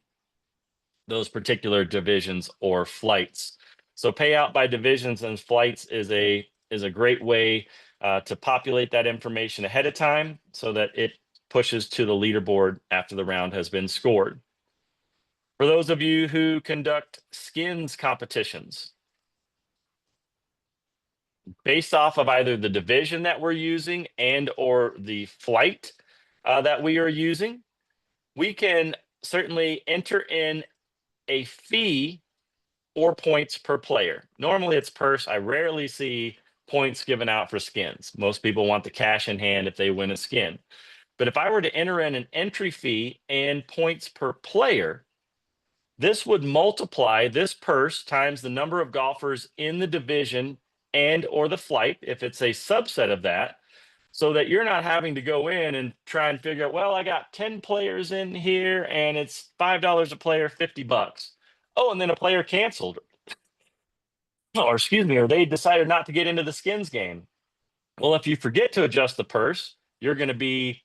those particular divisions or flights. So payout by divisions and flights is a great way to populate that information ahead of time so that it pushes to the leaderboard after the round has been scored. For those of you who conduct skins competitions, based off of either the division that we're using and or the flight that we are using, we can certainly enter in a fee or points per player. Normally it's purse. I rarely see points given out for skins. Most people want the cash in hand if they win a skin. But if I were to enter in an entry fee and points per player, this would multiply this purse times the number of golfers in the division and or the flight, if it's a subset of that, so that you're not having to go in and try and figure out, well, I got 10 players in here and it's $5 a player, $50. Oh, and then a player canceled. Or excuse me, or they decided not to get into the skins game. Well, if you forget to adjust the purse, you're going to be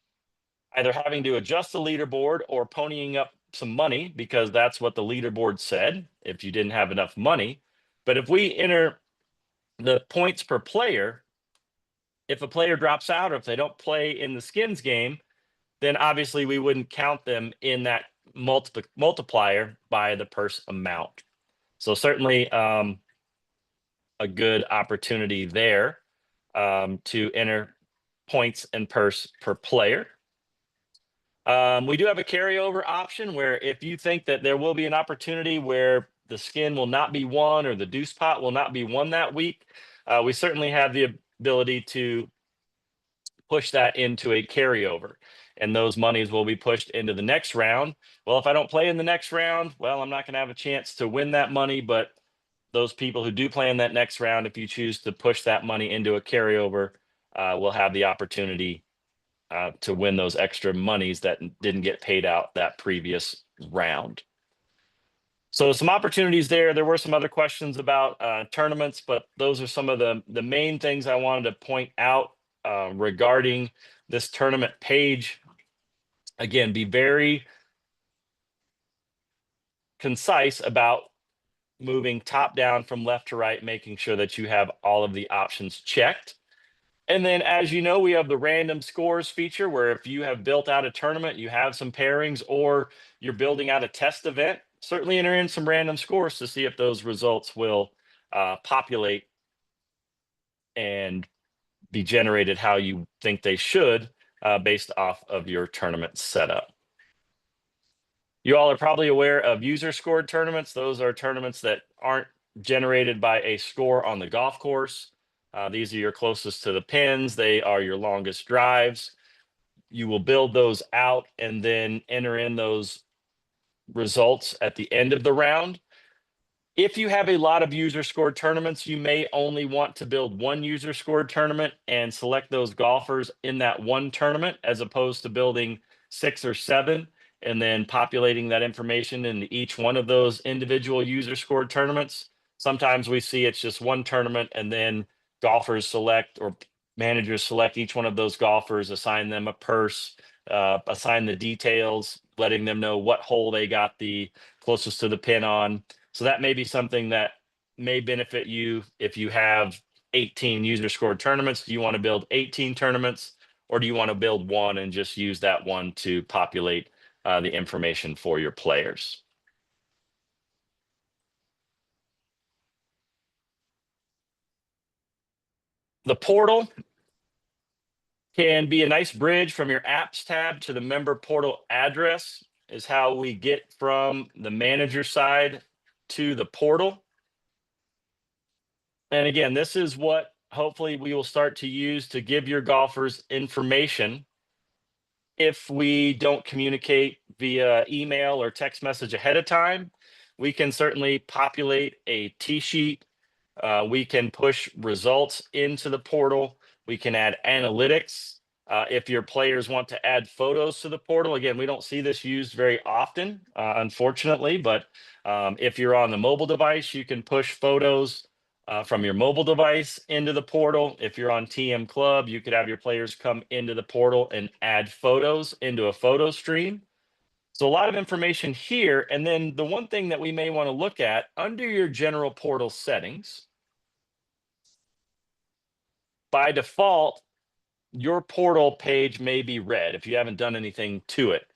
either having to adjust the leaderboard or ponying up some money because that's what the leaderboard said if you didn't have enough money. But if we enter the points per player, if a player drops out or if they don't play in the skins game, then obviously we wouldn't count them in that multiplier by the purse amount. So certainly a good opportunity there to enter points and purse per player. We do have a carryover option where if you think that there will be an opportunity where the skin will not be won or the deuce pot will not be won that week, we certainly have the ability to push that into a carryover. And those monies will be pushed into the next round. Well, if I don't play in the next round, well, I'm not going to have a chance to win that money. But those people who do play in that next round, if you choose to push that money into a carryover, will have the opportunity to win those extra monies that didn't get paid out that previous round. So some opportunities there. There were some other questions about tournaments, but those are some of the main things I wanted to point out regarding this tournament page. Again, be very concise about moving top down from left to right, making sure that you have all of the options checked. And then, as you know, we have the random scores feature where if you have built out a tournament, you have some pairings, or you're building out a test event, certainly enter in some random scores to see if those results will populate and be generated how you think they should based off of your tournament setup. You all are probably aware of user scored tournaments. Those are tournaments that aren't generated by a score on the golf course. These are your closest to the pins. They are your longest drives. You will build those out and then enter in those results at the end of the round. If you have a lot of user scored tournaments, you may only want to build one user scored tournament and select those golfers in that one tournament as opposed to building 6 or 7 and then populating that information in each one of those individual user scored tournaments. Sometimes we see it's just one tournament and then golfers select or managers select each one of those golfers, assign them a purse, assign the details, letting them know what hole they got the closest to the pin on. So that may be something that may benefit you if you have 18 user scored tournaments. Do you want to build 18 tournaments or do you want to build one and just use that one to populate the information for your players? The portal can be a nice bridge from your apps tab to the member portal address is how we get from the manager side to the portal. And again, this is what hopefully we will start to use to give your golfers information. If we don't communicate via email or text message ahead of time, we can certainly populate a tee sheet. We can push results into the portal. We can add analytics. If your players want to add photos to the portal, again, we don't see this used very often, unfortunately, but if you're on the mobile device, you can push photos from your mobile device into the portal. If you're on TM Club, you could have your players come into the portal and add photos into a photo stream. So a lot of information here. And then the one thing that we may want to look at under your general portal settings, by default, your portal page may be red if you haven't done anything to it.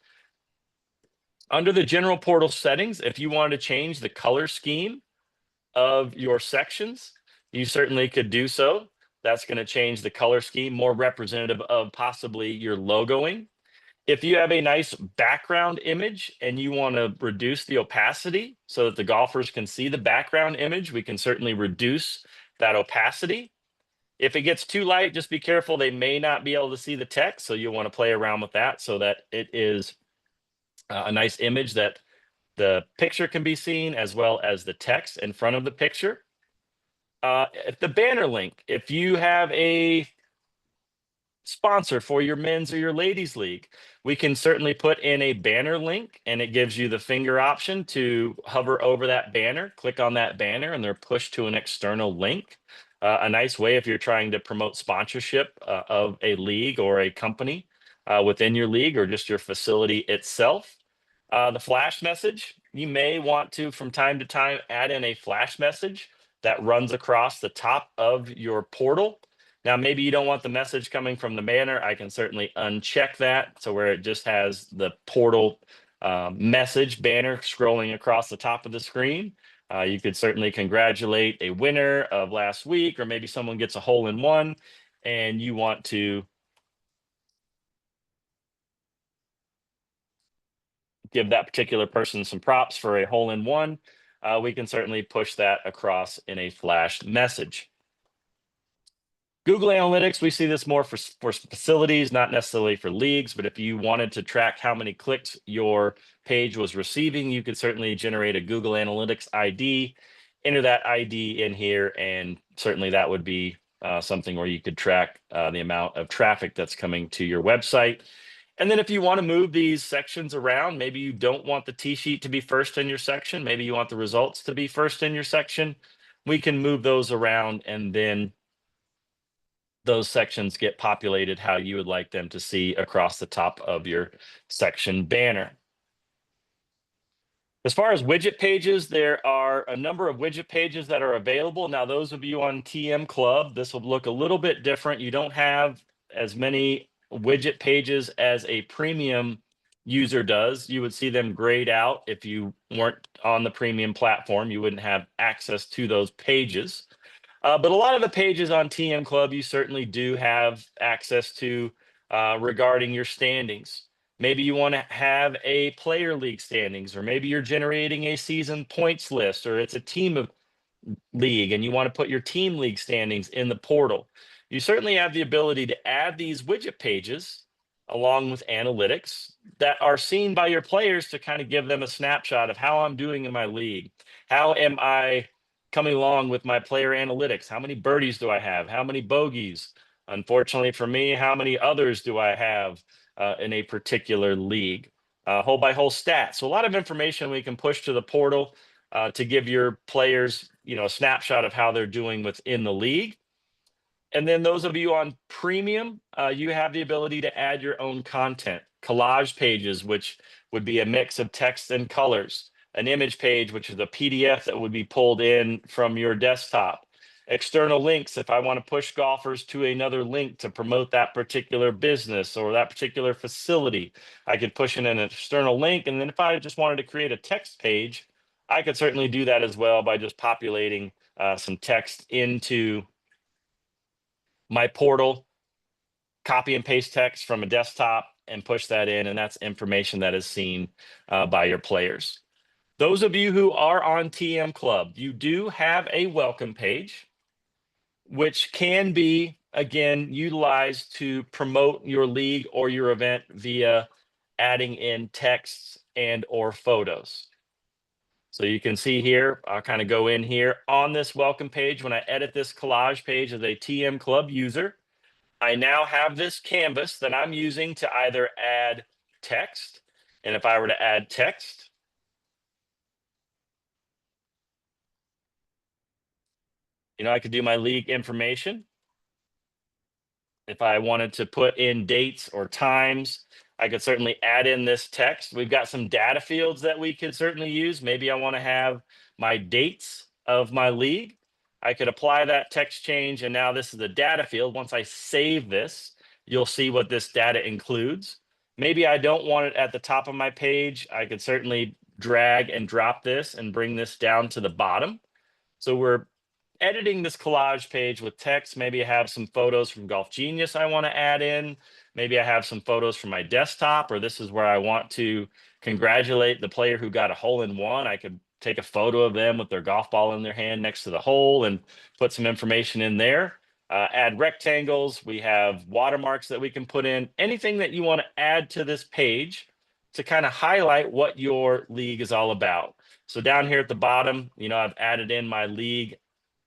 Under the general portal settings, if you wanted to change the color scheme of your sections, you certainly could do so. That's going to change the color scheme, more representative of possibly your logoing. If you have a nice background image and you want to reduce the opacity so that the golfers can see the background image, we can certainly reduce that opacity. If it gets too light, just be careful. They may not be able to see the text, so you'll want to play around with that so that it is a nice image that the picture can be seen as well as the text in front of the picture. If the banner link, if you have a sponsor for your men's or your ladies league, we can certainly put in a banner link, and it gives you the finger option to hover over that banner, click on that banner, and they're pushed to an external link. A nice way if you're trying to promote sponsorship of a league or a company within your league or just your facility itself. The flash message, you may want to from time to time add in a flash message that runs across the top of your portal. Now, maybe you don't want the message coming from the banner. I can certainly uncheck that. So where it just has the portal message banner scrolling across the top of the screen. You could certainly congratulate a winner of last week, or maybe someone gets a hole in one and you want to give that particular person some props for a hole in one. We can certainly push that across in a flash message. Google Analytics, we see this more for facilities, not necessarily for leagues, but if you wanted to track how many clicks your page was receiving, you could certainly generate a Google Analytics ID, enter that ID in here, and certainly that would be something where you could track the amount of traffic that's coming to your website. And then if you want to move these sections around, maybe you don't want the T-sheet to be first in your section, maybe you want the results to be first in your section, we can move those around, and then those sections get populated how you would like them to see across the top of your section banner. As far as widget pages, there are a number of widget pages that are available. Now, those of you on TM Club, this will look a little bit different. You don't have as many widget pages as a premium user does. You would see them grayed out if you weren't on the premium platform. You wouldn't have access to those pages. But a lot of the pages on TM Club, you certainly do have access to regarding your standings. Maybe you want to have a player league standings, or maybe you're generating a season points list, or it's a team of league and you want to put your team league standings in the portal. You certainly have the ability to add these widget pages along with analytics that are seen by your players to kind of give them a snapshot of how I'm doing in my league. How am I coming along with my player analytics? How many birdies do I have? How many bogeys? Unfortunately for me, how many others do I have in a particular league? Hole by hole stats. So a lot of information we can push to the portal to give your players, a snapshot of how they're doing within the league. And then those of you on premium, you have the ability to add your own content, collage pages, which would be a mix of text and colors, an image page, which is a PDF that would be pulled in from your desktop, external links. If I want to push golfers to another link to promote that particular business or that particular facility, I could push in an external link. And then if I just wanted to create a text page, I could certainly do that as well by just populating some text into my portal, copy and paste text from a desktop and push that in, and that's information that is seen by your players. Those of you who are on TM Club, you do have a welcome page, which can be, again, utilized to promote your league or your event via adding in texts and or photos. So you can see here, I'll kind of go in here on this welcome page. When I edit this collage page as a TM Club user, I now have this canvas that I'm using to either add text. And if I were to add text, I could do my league information. If I wanted to put in dates or times, I could certainly add in this text. We've got some data fields that we could certainly use. Maybe I want to have my dates of my league. I could apply that text change, and now this is the data field. Once I save this, you'll see what this data includes. Maybe I don't want it at the top of my page. I could certainly drag and drop this and bring this down to the bottom. So we're editing this collage page with text. Maybe I have some photos from Golf Genius I want to add in. Maybe I have some photos from my desktop, or this is where I want to congratulate the player who got a hole in one. I could take a photo of them with their golf ball in their hand next to the hole and put some information in there. Add rectangles. We have watermarks that we can put in. Anything that you want to add to this page to kind of highlight what your league is all about. So down here at the bottom, I've added in my league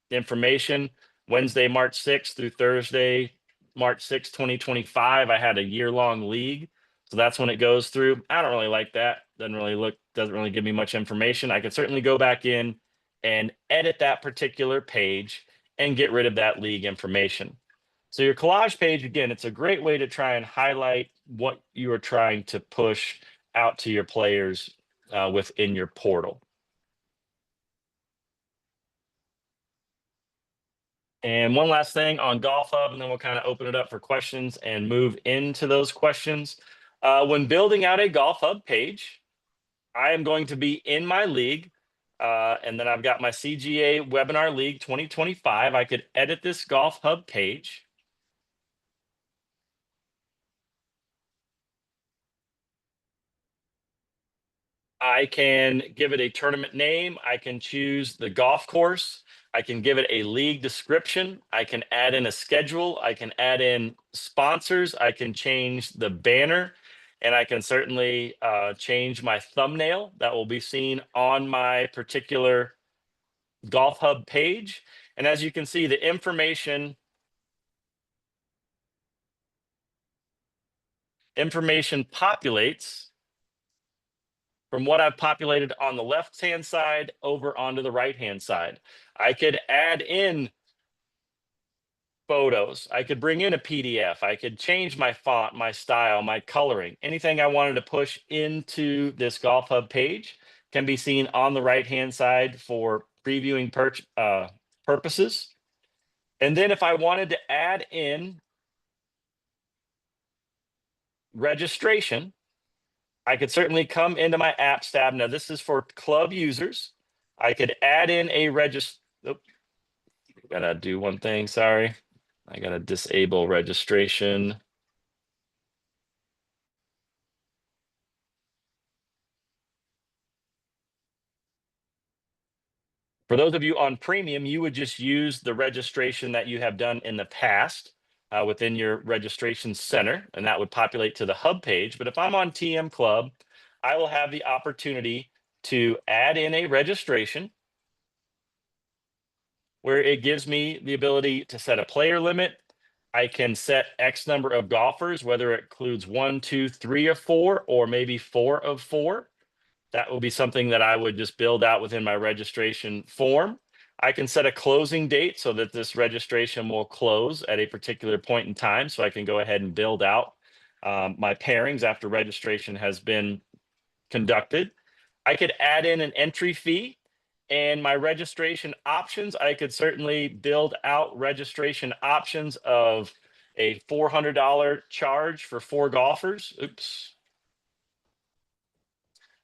information. Wednesday, March 6th through Thursday, March 6th, 2025, I had a year-long league. So that's when it goes through. I don't really like that. Doesn't really give me much information. I could certainly go back in and edit that particular page and get rid of that league information. So your collage page, again, it's a great way to try and highlight what you are trying to push out to your players within your portal. And one last thing on Golf Hub, and then we'll kind of open it up for questions and move into those questions. When building out a Golf Hub page, I am going to be in my league, and then I've got my CGA Webinar League 2025. I could edit this Golf Hub page. I can give it a tournament name. I can choose the golf course. I can give it a league description. I can add in a schedule. I can add in sponsors. I can change the banner, and I can certainly change my thumbnail that will be seen on my particular Golf Hub page. And as you can see, the information populates from what I've populated on the left-hand side over onto the right-hand side. I could add in photos. I could bring in a PDF. I could change my font, my style, my coloring. Anything I wanted to push into this Golf Hub page can be seen on the right-hand side for previewing purposes. And then if I wanted to add in registration, I could certainly come into my apps tab. Now this is for club users. I could add in a gotta do one thing, sorry. I gotta disable registration. For those of you on premium, you would just use the registration that you have done in the past within your registration center, and that would populate to the hub page. But if I'm on TM Club, I will have the opportunity to add in a registration where it gives me the ability to set a player limit. I can set X number of golfers, whether it includes 1, 2, 3 of 4, or maybe 4 of 4. That will be something that I would just build out within my registration form. I can set a closing date so that this registration will close at a particular point in time. So I can go ahead and build out my pairings after registration has been conducted. I could add in an entry fee, and my registration options. I could certainly build out registration options of a $400 charge for 4 golfers. Oops.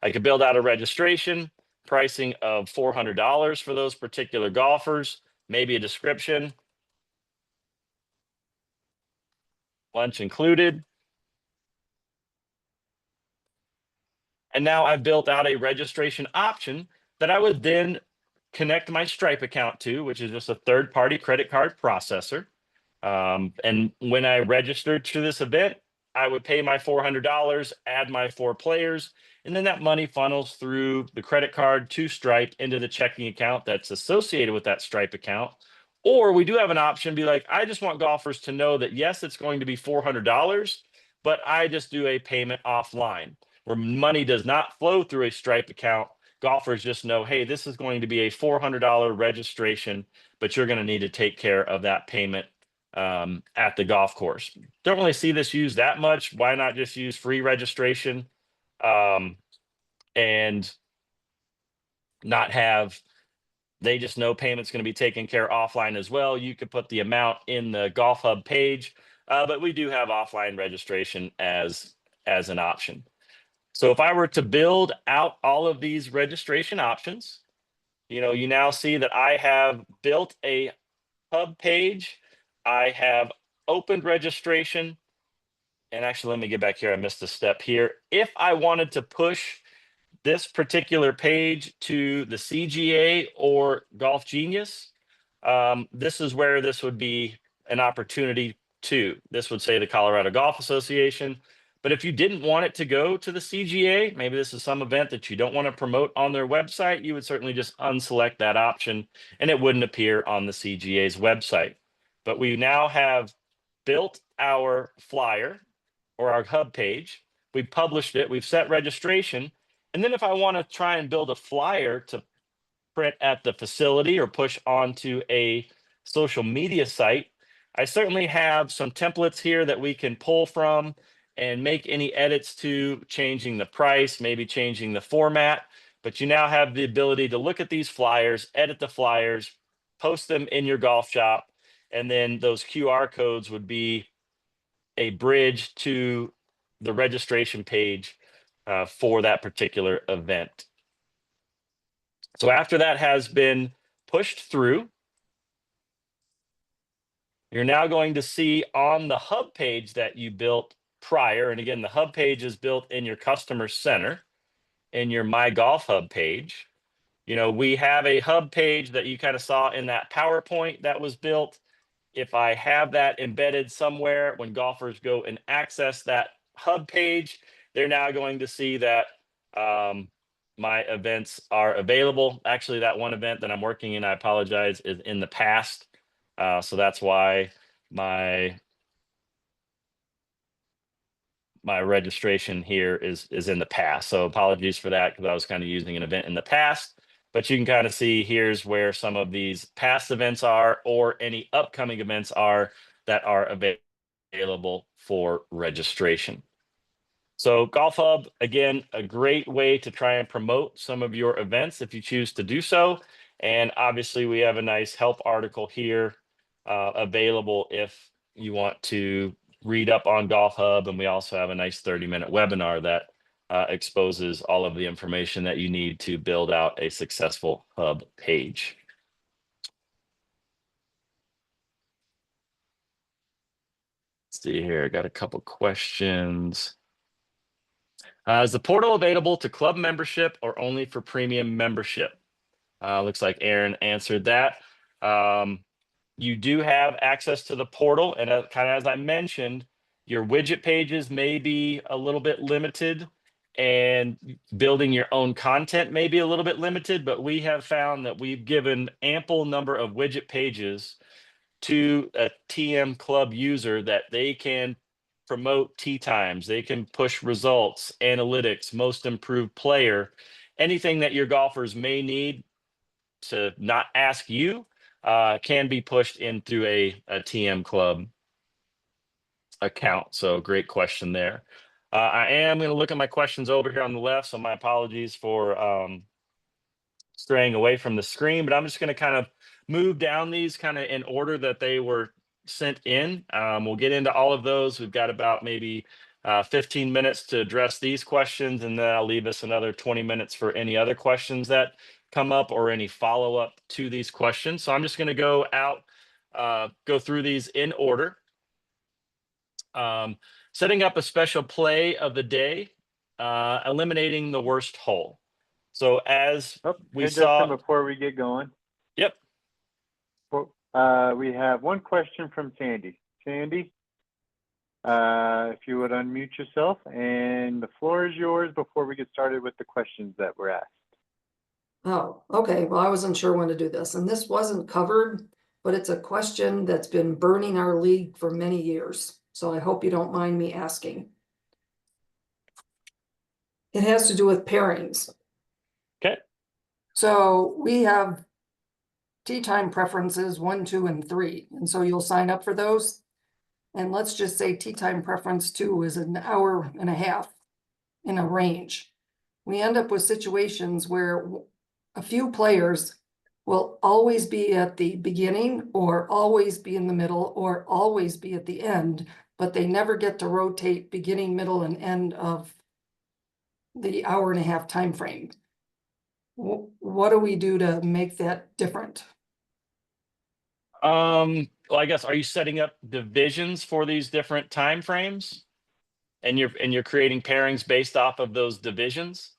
I could build out a registration pricing of $400 for those particular golfers, maybe a description, lunch included. And now I've built out a registration option that I would then connect my Stripe account to, which is just a third-party credit card processor. And when I registered to this event, I would pay my $400, add my 4 players, and then that money funnels through the credit card to Stripe into the checking account that's associated with that Stripe account. Or we do have an option, be like, I just want golfers to know that, yes, it's going to be $400, but I just do a payment offline where money does not flow through a Stripe account. golfers just know, hey, this is going to be a $400 registration, but you're going to need to take care of that payment at the golf course. Don't really see this used that much. Why not just use free registration and not have, they just know payment's going to be taken care offline as well. You could put the amount in the Golf Hub page, but we do have offline registration as an option. So if I were to build out all of these registration options, you now see that I have built a Hub page. I have opened registration. And actually, let me get back here. I missed a step here. If I wanted to push this particular page to the CGA or Golf Genius, this is where this would be an opportunity too. This would say the Colorado Golf Association. But if you didn't want it to go to the CGA, maybe this is some event that you don't want to promote on their website, you would certainly just unselect that option and it wouldn't appear on the CGA's website. But we now have built our flyer or our Hub page. We've published it, we've set registration. And then if I want to try and build a flyer to print at the facility or push onto a social media site, I certainly have some templates here that we can pull from and make any edits to, changing the price, maybe changing the format. But you now have the ability to look at these flyers, edit the flyers, post them in your golf shop, and then those QR codes would be a bridge to the registration page for that particular event. So after that has been pushed through, you're now going to see on the Hub page that you built prior, and again, the Hub page is built in your Customer Center, in your My Golf Hub page. We have a Hub page that you kind of saw in that PowerPoint that was built. If I have that embedded somewhere, when golfers go and access that Hub page, they're now going to see that my events are available. Actually, that one event that I'm working in, I apologize, is in the past. So that's why my registration here is in the past. So apologies for that, because I was kind of using an event in the past. But you can kind of see here's where some of these past events are, or any upcoming events are that are available for registration. So Golf Hub, again, a great way to try and promote some of your events if you choose to do so. And obviously we have a nice help article here available if you want to read up on Golf Hub. And we also have a nice 30-minute webinar that exposes all of the information that you need to build out a successful Hub page. Let's see here, I got a couple questions. Is the portal available to club membership or only for premium membership? Looks like Aaron answered that. You do have access to the portal, and kind of as I mentioned, your widget pages may be a little bit limited, and building your own content may be a little bit limited, but we have found that we've given ample number of widget pages to a TM Club user that they can promote tee times, they can push results, analytics, most improved player, anything that your golfers may need to not ask you can be pushed in through a TM Club account. So great question there. I am going to look at my questions over here on the left, so my apologies for straying away from the screen, but I'm just going to kind of move down these kind of in order that they were sent in. We'll get into all of those. We've got about maybe 15 minutes to address these questions, and then I'll leave us another 20 minutes for any other questions that come up or any follow-up to these questions. So I'm just going to go through these in order. Setting up a special play of the day, eliminating the worst hole. So as we saw, Justin, before we get going. Yep. We have one question from Sandy. Sandy, if you would unmute yourself, and the floor is yours before we get started with the questions that were asked. Oh, okay. Well, I wasn't sure when to do this, and this wasn't covered, but it's a question that's been burning our league for many years. So I hope you don't mind me asking. It has to do with pairings. Okay. So we have tee time preferences 1, 2, and 3, and so you'll sign up for those. And let's just say tee time preference 2 is an hour and a half in a range. We end up with situations where a few players will always be at the beginning or always be in the middle or always be at the end, but they never get to rotate beginning, middle, and end of the hour and a half time frame. What do we do to make that different? Well, I guess, are you setting up divisions for these different time frames? And you're creating pairings based off of those divisions?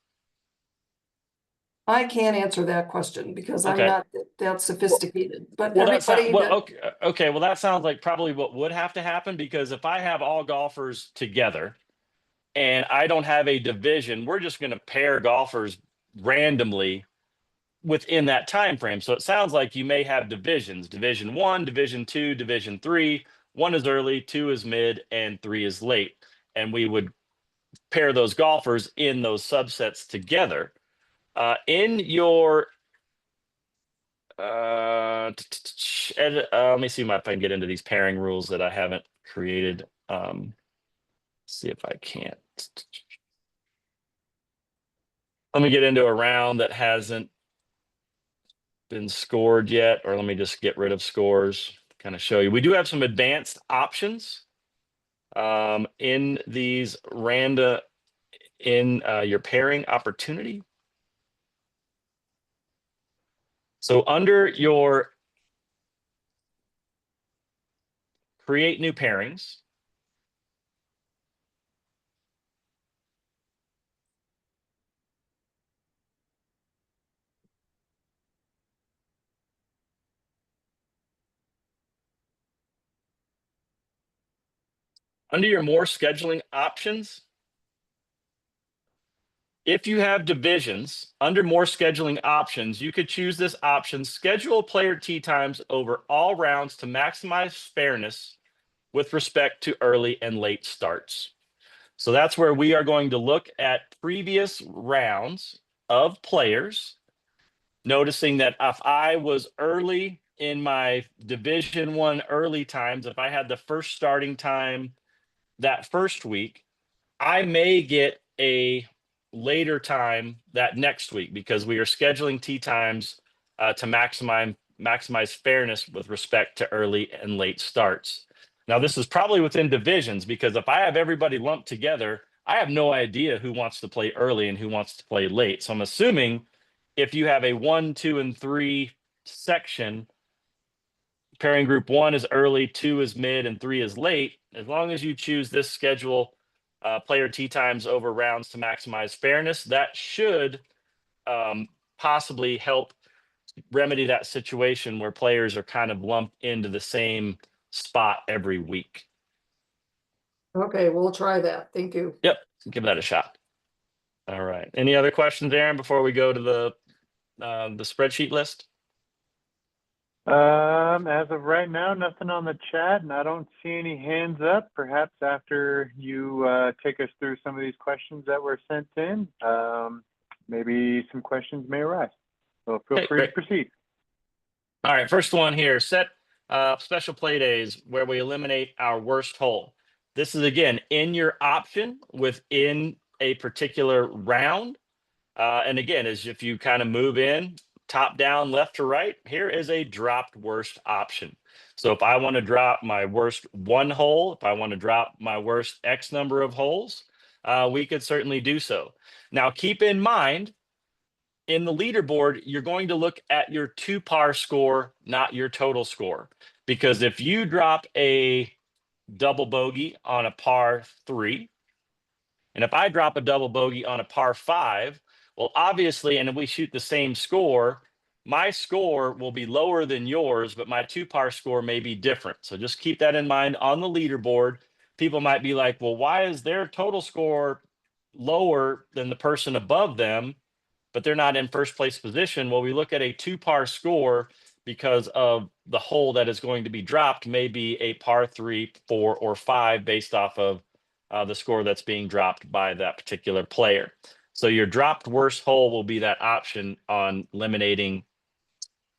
I can't answer that question because I'm Okay. not that sophisticated, but Well, that's everybody well, that, okay. Well, that sounds like probably what would have to happen, because if I have all golfers together and I don't have a division, we're just going to pair golfers randomly within that time frame. So it sounds like you may have divisions: division 1, division 2, division 3. 1 is early, 2 is mid, and 3 is late. And we would pair those golfers in those subsets together. In your let me see if I can get into these pairing rules that I haven't created. See if I can't. Let me get into a round that hasn't been scored yet, or let me just get rid of scores, kind of show you. We do have some advanced options in these random, in your pairing opportunity. So under your create new pairings, under your more scheduling options, if you have divisions, under more scheduling options, you could choose this option: schedule player tee times over all rounds to maximize fairness with respect to early and late starts. So that's where we are going to look at previous rounds of players, noticing that if I was early in my Division 1 early times, if I had the first starting time that first week, I may get a later time that next week, because we are scheduling tee times to maximize fairness with respect to early and late starts. Now, this is probably within divisions, because if I have everybody lumped together, I have no idea who wants to play early and who wants to play late. So I'm assuming if you have a 1, 2, and 3 section, pairing group 1 is early, 2 is mid, and 3 is late, as long as you choose this schedule player tee times over rounds to maximize fairness, that should possibly help remedy that situation where players are kind of lumped into the same spot every week. okay, we'll try that. Thank you. Yep, give that a shot. All right. Any other questions, Aaron, before we go to the spreadsheet list? As of right now, nothing on the chat, and I don't see any hands up. Perhaps after you take us through some of these questions that were sent in, maybe some questions may arise. So feel free to proceed. All right, first one here: set special play days where we eliminate our worst hole. This is, again, in your option within a particular round. And again, as if you kind of move in top down, left to right, here is a dropped worst option. So if I want to drop my worst 1 hole, if I want to drop my worst X number of holes, we could certainly do so. Now, keep in mind, in the leaderboard, you're going to look at your 2 par score, not your total score. Because if you drop a double bogey on a par 3, and if I drop a double bogey on a par 5, well, obviously, and if we shoot the same score, my score will be lower than yours, but my 2 par score may be different. So just keep that in mind on the leaderboard. People might be like, well, why is their total score lower than the person above them, but they're not in first place position? Well, we look at a 2 par score because of the hole that is going to be dropped may be a par 3, 4, or 5 based off of the score that's being dropped by that particular player. So your dropped worst hole will be that option on eliminating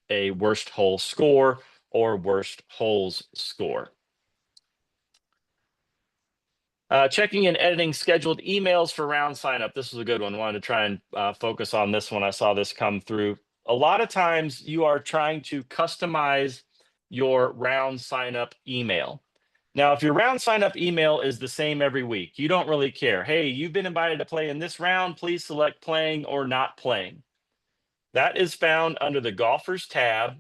a worst hole score or worst holes score. Checking and editing scheduled emails for round sign up. This was a good one. Wanted to try and focus on this one. I saw this come through. A lot of times you are trying to customize your round sign up email. Now, if your round sign up email is the same every week, you don't really care. Hey, you've been invited to play in this round. Please select playing or not playing. That is found under the Golfers tab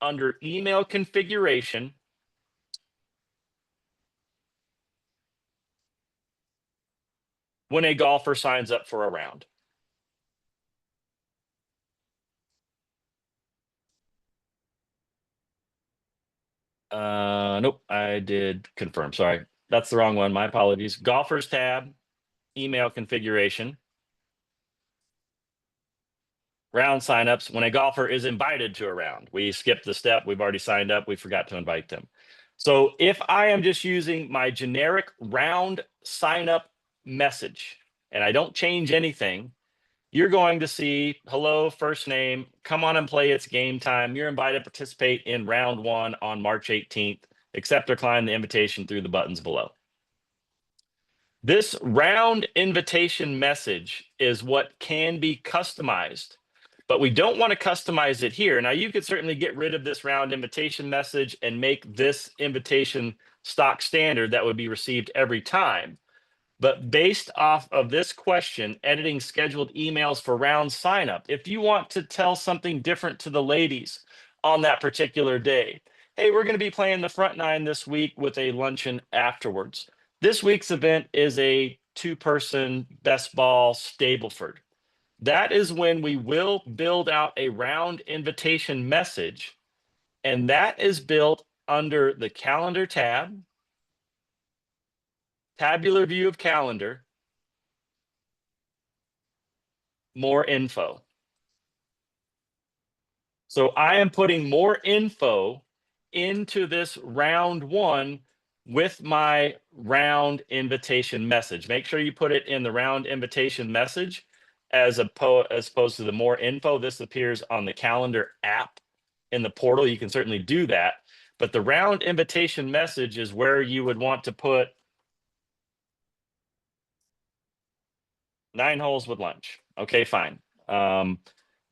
under email configuration. When a golfer signs up for a round. Nope, I did confirm. Sorry, that's the wrong one. My apologies. Golfers tab, email configuration. Round signups. When a golfer is invited to a round, we skipped the step. We've already signed up. We forgot to invite them. So if I am just using my generic round sign up message and I don't change anything, you're going to see hello, first name, come on and play, it's game time. You're invited to participate in round 1 on March 18th. Accept or decline the invitation through the buttons below. This round invitation message is what can be customized, but we don't want to customize it here. Now, you could certainly get rid of this round invitation message and make this invitation stock standard that would be received every time. But based off of this question, editing scheduled emails for round sign up, if you want to tell something different to the ladies on that particular day, hey, we're going to be playing the front 9 this week with a luncheon afterwards. This week's event is a 2-person best ball Stableford. That is when we will build out a round invitation message, and that is built under the calendar tab, tabular view of calendar, more info. So I am putting more info into this round 1 with my round invitation message. Make sure you put it in the round invitation message as opposed to the more info. This appears on the calendar app in the portal. You can certainly do that, but the round invitation message is where you would want to put 9 holes with lunch. Okay, fine.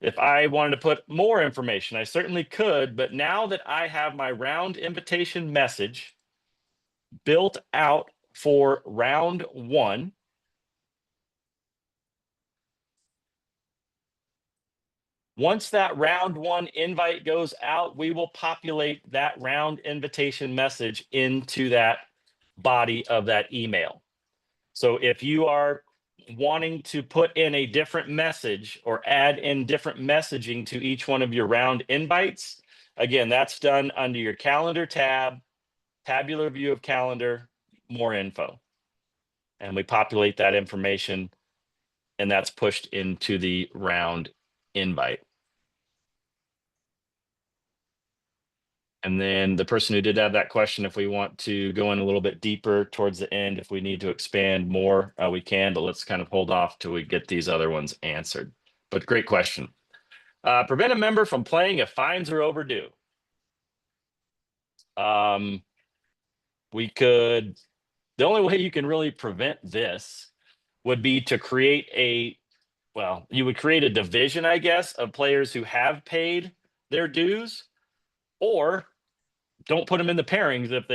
If I wanted to put more information, I certainly could, but now that I have my round invitation message built out for round 1, once that round 1 invite goes out, we will populate that round invitation message into that body of that email. So if you are wanting to put in a different message or add in different messaging to each one of your round invites, again, that's done under your calendar tab, tabular view of calendar, more info. And we populate that information, and that's pushed into the round invite. And then the person who did have that question, if we want to go in a little bit deeper towards the end, if we need to expand more, we can, but let's kind of hold off till we get these other ones answered. But great question. Prevent a member from playing if fines are overdue. We could, the only way you can really prevent this would be to create you would create a division, I guess, of players who have paid their dues, or don't put them in the pairings if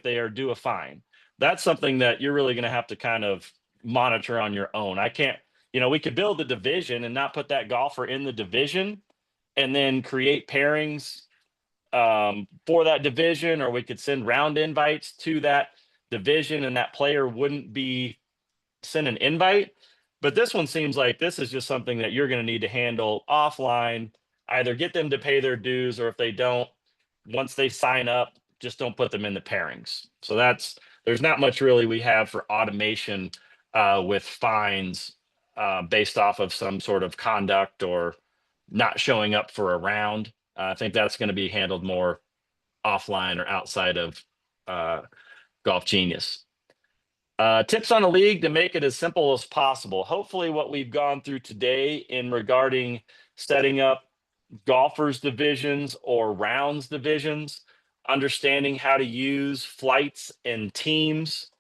they are due a fine. That's something that you're really going to have to kind of monitor on your own. I can't, we could build a division and not put that golfer in the division and then create pairings for that division, or we could send round invites to that division and that player wouldn't be sent an invite. But this one seems like this is just something that you're going to need to handle offline, either get them to pay their dues, or if they don't, once they sign up, just don't put them in the pairings. So there's not much really we have for automation with fines based off of some sort of conduct or not showing up for a round. I think that's going to be handled more offline or outside of Golf Genius. Tips on a league to make it as simple as possible. Hopefully what we've gone through today in regarding setting up golfers divisions or rounds divisions, understanding how to use flights and teams,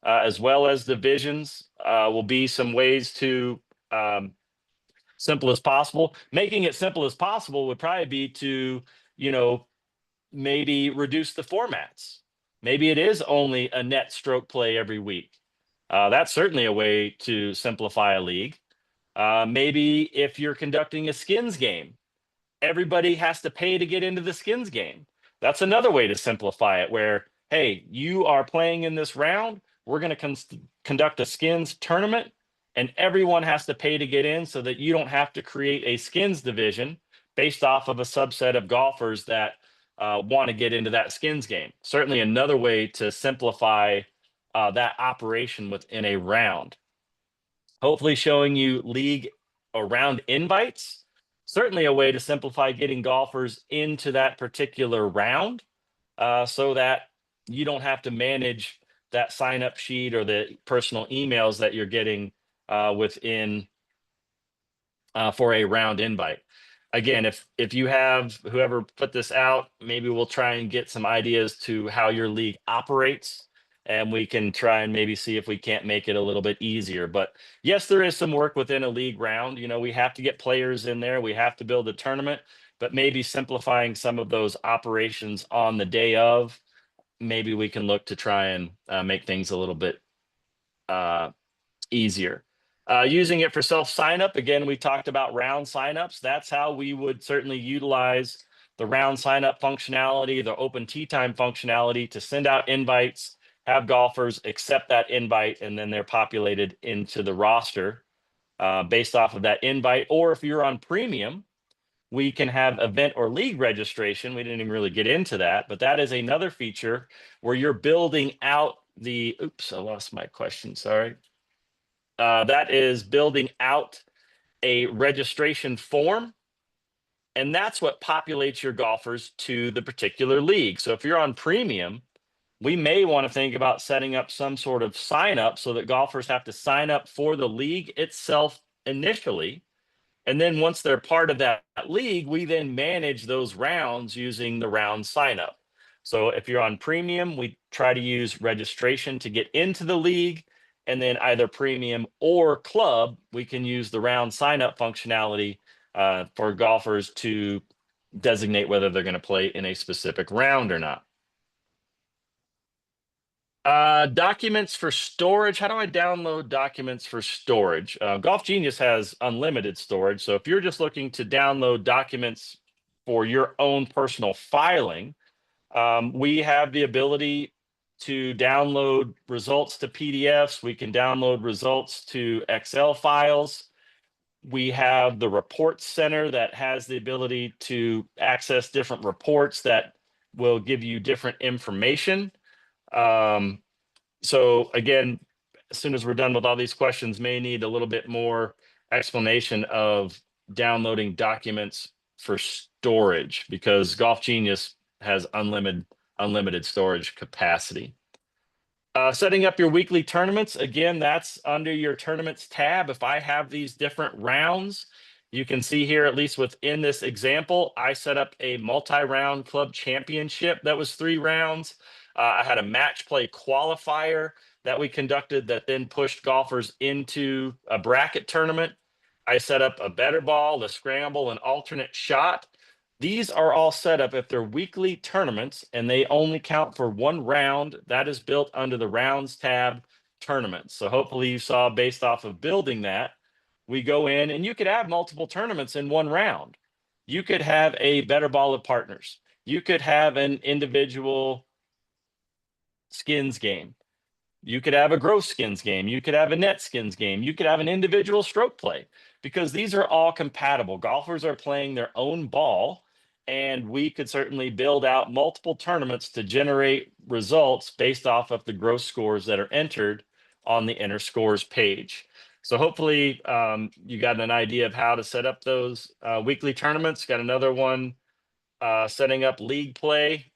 as well as divisions, will be some ways to simple as possible. Making it simple as possible would probably be to, you know, maybe reduce the formats. Maybe it is only a net stroke play every week. That's certainly a way to simplify a league. Maybe if you're conducting a skins game, everybody has to pay to get into the skins game. That's another way to simplify it where, hey, you are playing in this round. We're going to conduct a skins tournament and everyone has to pay to get in so that you don't have to create a skins division based off of a subset of golfers that want to get into that skins game. Certainly another way to simplify that operation within a round. Hopefully showing you league or round invites. Certainly a way to simplify getting golfers into that particular round so that you don't have to manage that sign up sheet or the personal emails that you're getting within for a round invite. Again, if you have whoever put this out, maybe we'll try and get some ideas to how your league operates and we can try and maybe see if we can't make it a little bit easier. But yes, there is some work within a league round. You know, we have to get players in there. We have to build a tournament, but maybe simplifying some of those operations on the day of, maybe we can look to try and make things a little bit easier. Using it for self sign up. Again, we talked about round signups. That's how we would certainly utilize the round sign up functionality, the open tee time functionality to send out invites, have golfers accept that invite, and then they're populated into the roster based off of that invite. Or if you're on premium, we can have event or league registration. We didn't even really get into that, but that is another feature where you're building out the, oops, I lost my question, sorry. That is building out a registration form. And that's what populates your golfers to the particular league. So if you're on premium, we may want to think about setting up some sort of sign up so that golfers have to sign up for the league itself initially. And then once they're part of that league, we then manage those rounds using the round sign up. So if you're on premium, we try to use registration to get into the league. And then either premium or club, we can use the round sign up functionality for golfers to designate whether they're going to play in a specific round or not. Documents for storage. How do I download documents for storage? Golf Genius has unlimited storage. So if you're just looking to download documents for your own personal filing, we have the ability to download results to PDFs. We can download results to Excel files. We have the reports center that has the ability to access different reports that will give you different information. So again, as soon as we're done with all these questions, may need a little bit more explanation of downloading documents for storage because Golf Genius has unlimited storage capacity. Setting up your weekly tournaments. Again, that's under your tournaments tab. If I have these different rounds, you can see here, at least within this example, I set up a multi-round club championship that was 3 rounds. I had a match play qualifier that we conducted that then pushed golfers into a bracket tournament. I set up a better ball, a scramble, an alternate shot. These are all set up if they're weekly tournaments and they only count for 1 round. That is built under the rounds tab tournaments. So hopefully you saw based off of building that, we go in and you could have multiple tournaments in 1 round. You could have a better ball of partners. You could have an individual skins game. You could have a gross skins game. You could have a net skins game. You could have an individual stroke play because these are all compatible. Golfers are playing their own ball, and we could certainly build out multiple tournaments to generate results based off of the gross scores that are entered on the enter scores page. So hopefully you got an idea of how to set up those weekly tournaments. Got another one setting up league play.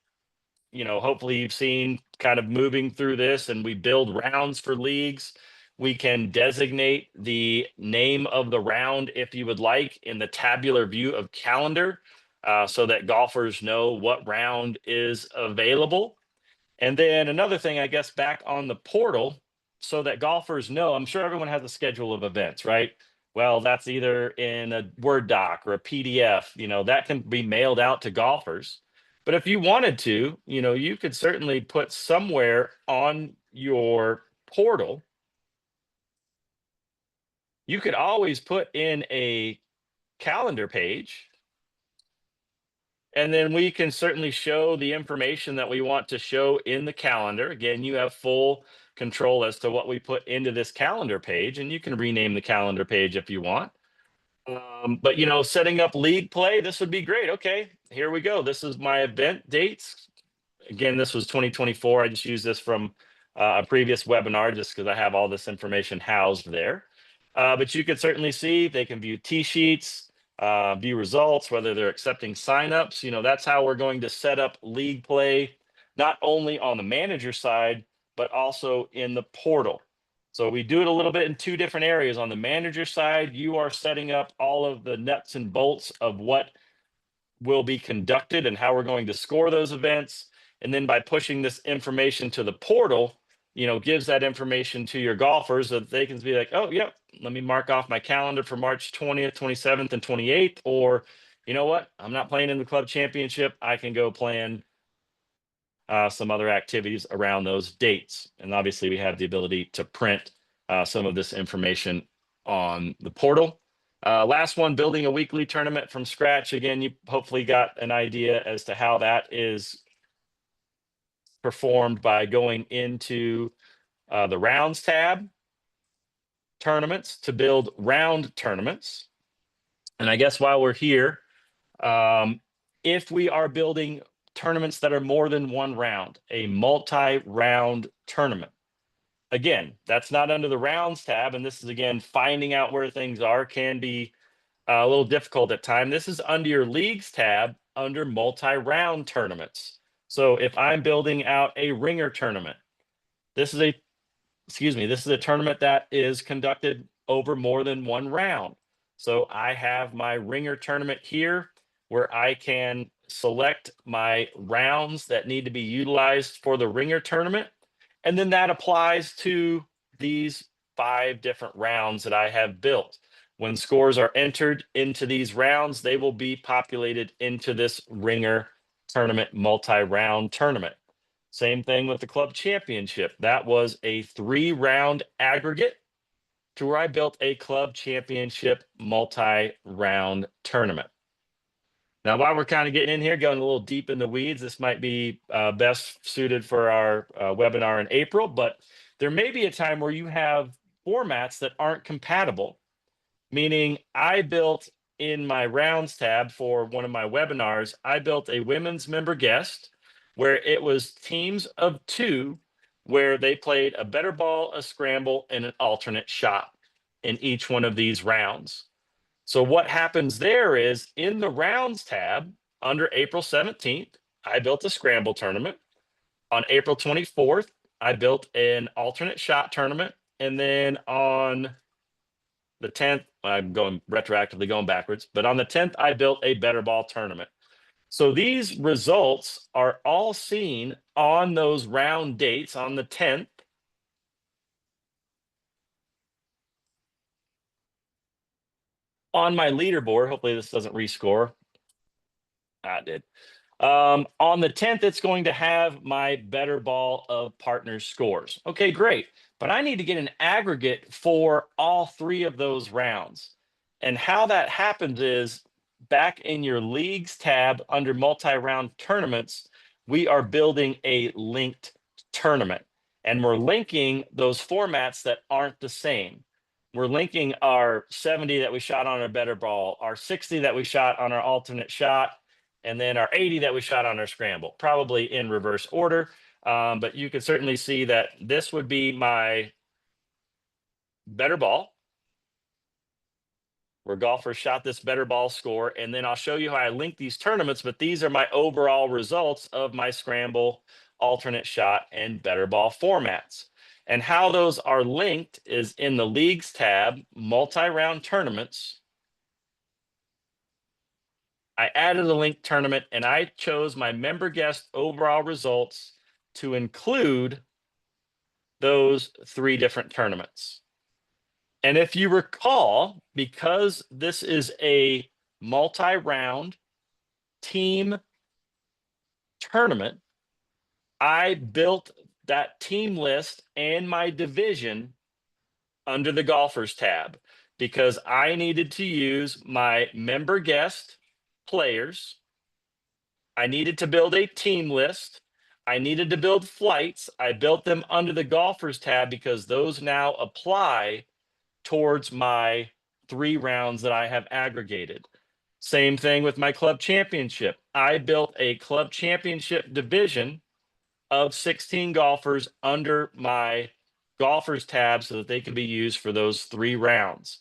hopefully you've seen kind of moving through this, and we build rounds for leagues. We can designate the name of the round if you would like in the tabular view of calendar, so that golfers know what round is available. And then another thing, I guess, back on the portal, so that golfers know, I'm sure everyone has a schedule of events, right? Well, that's either in a Word doc or a PDF, that can be mailed out to golfers. But if you wanted to, you could certainly put somewhere on your portal, you could always put in a calendar page, and then we can certainly show the information that we want to show in the calendar. Again, you have full control as to what we put into this calendar page, and you can rename the calendar page if you want. But setting up league play, this would be great. Okay, here we go. This is my event dates. Again, this was 2024. I just used this from a previous webinar just because I have all this information housed there. But you can certainly see they can view T-sheets, view results, whether they're accepting signups. That's how we're going to set up league play, not only on the manager side, but also in the portal. So we do it a little bit in two different areas. On the manager side, you are setting up all of the nuts and bolts of what will be conducted and how we're going to score those events. And then by pushing this information to the portal, gives that information to your golfers so that they can be like, oh, yep, let me mark off my calendar for March 20th, 27th, and 28th. Or, you know what, I'm not playing in the club championship. I can go plan some other activities around those dates. And obviously we have the ability to print some of this information on the portal. Last one, building a weekly tournament from scratch. Again, you hopefully got an idea as to how that is performed by going into the rounds tab, tournaments, to build round tournaments. And I guess while we're here, if we are building tournaments that are more than one round, a multi-round tournament, again, that's not under the rounds tab. And this is, again, finding out where things are can be a little difficult at times. This is under your leagues tab under multi-round tournaments. So if I'm building out a ringer tournament, this is a tournament that is conducted over more than one round. So I have my ringer tournament here where I can select my rounds that need to be utilized for the ringer tournament. And then that applies to these 5 different rounds that I have built. When scores are entered into these rounds, they will be populated into this ringer tournament multi-round tournament. Same thing with the club championship. That was a 3-round aggregate to where I built a club championship multi-round tournament. Now, while we're kind of getting in here, going a little deep in the weeds, this might be best suited for our webinar in April, but there may be a time where you have formats that aren't compatible, meaning I built in my rounds tab for one of my webinars, I built a women's member guest where it was teams of 2 where they played a better ball, a scramble, and an alternate shot in each one of these rounds. So what happens there is in the rounds tab under April 17th, I built a scramble tournament. On April 24th, I built an alternate shot tournament. And then on the 10th, I'm going retroactively going backwards, but on the 10th, I built a better ball tournament. So these results are all seen on those round dates on the 10th. On my leaderboard, hopefully this doesn't rescore. It did. On the 10th, it's going to have my better ball of partners scores. Okay, great. But I need to get an aggregate for all 3 of those rounds. And how that happens is back in your leagues tab under multi-round tournaments, we are building a linked tournament. And we're linking those formats that aren't the same. We're linking our 70 that we shot on our better ball, our 60 that we shot on our alternate shot, and then our 80 that we shot on our scramble, probably in reverse order. But you can certainly see that this would be my better ball. where golfers shot this better ball score. And then I'll show you how I link these tournaments, but these are my overall results of my scramble, alternate shot, and better ball formats. And how those are linked is in the leagues tab, multi-round tournaments. I added a linked tournament and I chose my member guest overall results to include those 3 different tournaments. And if you recall, because this is a multi-round team tournament, I built that team list and my division under the golfers tab because I needed to use my member guest players. I needed to build a team list. I needed to build flights. I built them under the golfers tab because those now apply towards my 3 rounds that I have aggregated. Same thing with my club championship. I built a club championship division of 16 golfers under my golfers tab so that they can be used for those 3 rounds.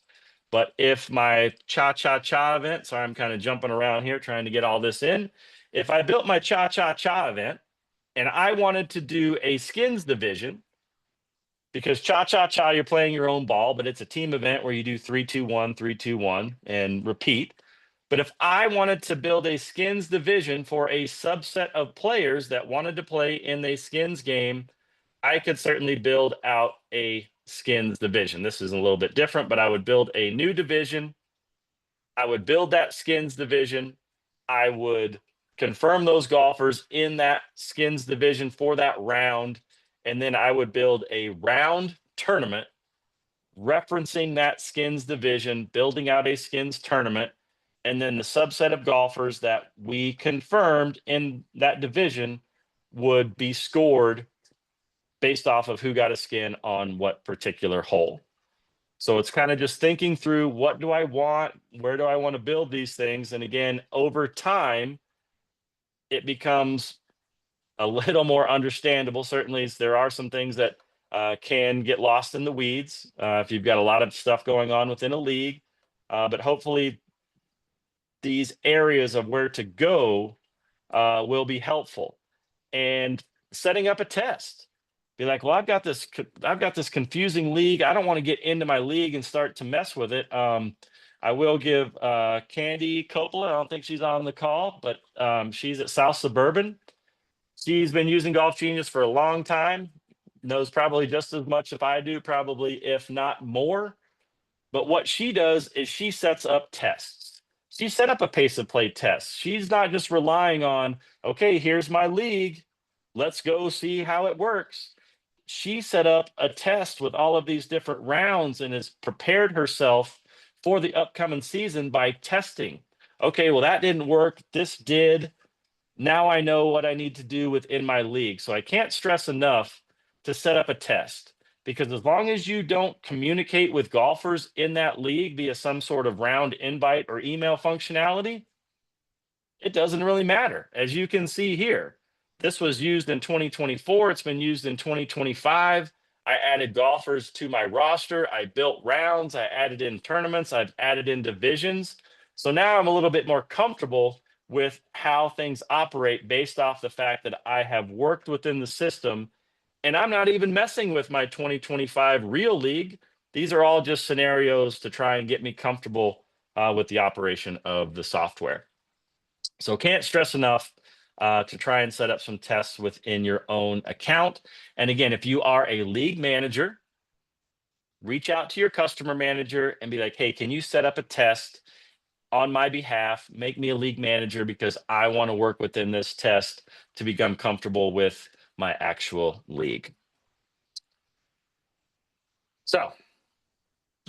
But if my cha-cha-cha event, so I'm kind of jumping around here trying to get all this in. If I built my cha-cha-cha event and I wanted to do a skins division, because cha-cha-cha, you're playing your own ball, but it's a team event where you do 3-2-1, 3-2-1, and repeat. But if I wanted to build a skins division for a subset of players that wanted to play in a skins game, I could certainly build out a skins division. This is a little bit different, but I would build a new division. I would build that skins division. I would confirm those golfers in that skins division for that round. And then I would build a round tournament referencing that skins division, building out a skins tournament. And then the subset of golfers that we confirmed in that division would be scored based off of who got a skin on what particular hole. So it's kind of just thinking through, what do I want? Where do I want to build these things? And again, over time, it becomes a little more understandable. Certainly, there are some things that can get lost in the weeds if you've got a lot of stuff going on within a league. But hopefully, these areas of where to go will be helpful. And setting up a test. Be like, well, I've got this confusing league. I don't want to get into my league and start to mess with it. I will give Candy Coppola, I don't think she's on the call, but she's at South Suburban. She's been using Golf Genius for a long time, knows probably just as much as I do, probably if not more. But what she does is she sets up tests. She set up a pace of play test. She's not just relying on, okay, here's my league. Let's go see how it works. She set up a test with all of these different rounds and has prepared herself for the upcoming season by testing. Okay, well, that didn't work. This did. Now I know what I need to do within my league. So I can't stress enough to set up a test, because as long as you don't communicate with golfers in that league via some sort of round invite or email functionality, it doesn't really matter. As you can see here, this was used in 2024. It's been used in 2025. I added golfers to my roster. I built rounds. I added in tournaments. I've added in divisions. So now I'm a little bit more comfortable with how things operate based off the fact that I have worked within the system, and I'm not even messing with my 2025 real league. These are all just scenarios to try and get me comfortable with the operation of the software. So can't stress enough to try and set up some tests within your own account. And again, if you are a league manager, reach out to your customer manager and be like, hey, can you set up a test on my behalf? Make me a league manager because I want to work within this test to become comfortable with my actual league. So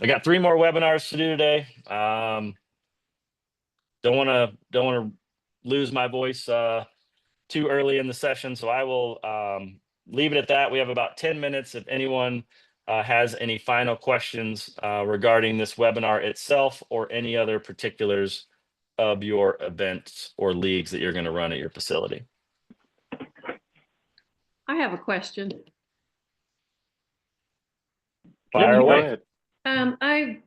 I got 3 more webinars to do today. Don't want to lose my voice too early in the session, so I will leave it at that. We have about 10 minutes. If anyone has any final questions regarding this webinar itself or any other particulars of your events or leagues that you're going to run at your facility. I have a question. Fire Go away. ahead. I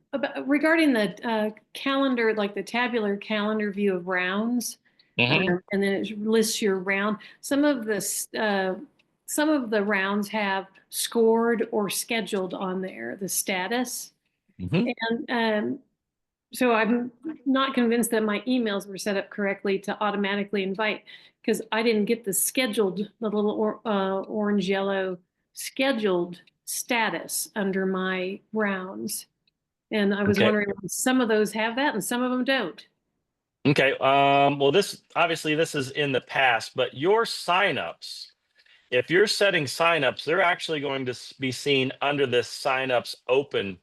regarding the calendar, like the tabular calendar view of rounds, Mhm. and then it lists your round. Some of the rounds have scored or scheduled on there, the status. Mhm. And so I'm not convinced that my emails were set up correctly to automatically invite, because I didn't get the scheduled, the little orange yellow scheduled status under my rounds. And I was Okay. wondering, some of those have that and some of them don't. Okay. Well, this is in the past, but your signups, if you're setting signups, they're actually going to be seen under this signups open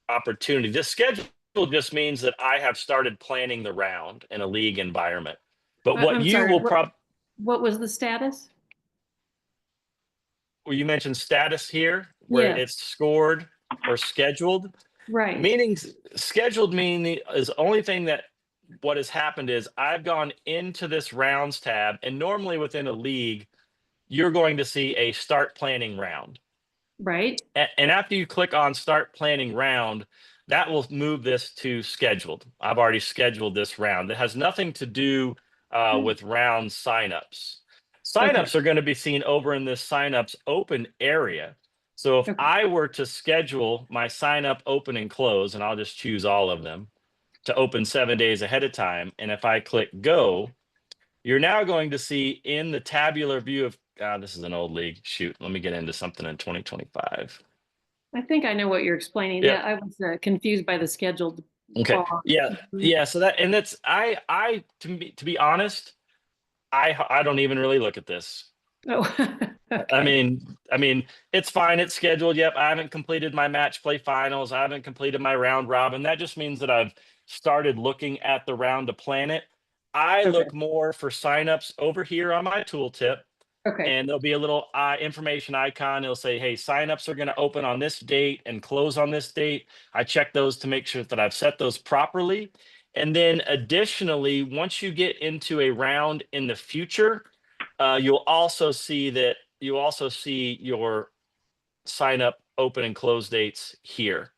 opportunity. The schedule just means that I have started planning the round in a league environment. But what I'm you sorry, will what was the status? well, you mentioned status here, where Yes, it's scored or scheduled. right, Meaning scheduled meaning is the only thing that what has happened is I've gone into this rounds tab, and normally within a league, you're going to see a start planning round. right, And after you click on start planning round, that will move this to scheduled. I've already scheduled this round. It has nothing to do with round signups. okay, Signups are going to be seen over in this signups open area. So if okay, I were to schedule my sign up open and close, and I'll just choose all of them to open 7 days ahead of time. And if I click go, you're now going to see in the tabular view of, this is an old league. Shoot, let me get into something in 2025. I think I know what you're explaining. Yep. Yeah, I was confused by the scheduled Okay. bar. Yeah. Mhm. Yeah. So that, and that's, to be honest, I don't even really look at this. Oh, okay, I mean, it's fine. It's scheduled. Yep. I haven't completed my match play finals. I haven't completed my round robin. That just means that I've started looking at the round to plan it. I okay, look more for signups over here on my tooltip, okay, and there'll be a little information icon. It'll say, hey, signups are going to open on this date and close on this date. I check those to make sure that I've set those properly. And then additionally, once you get into a round in the future, you'll also see your sign up open and close dates here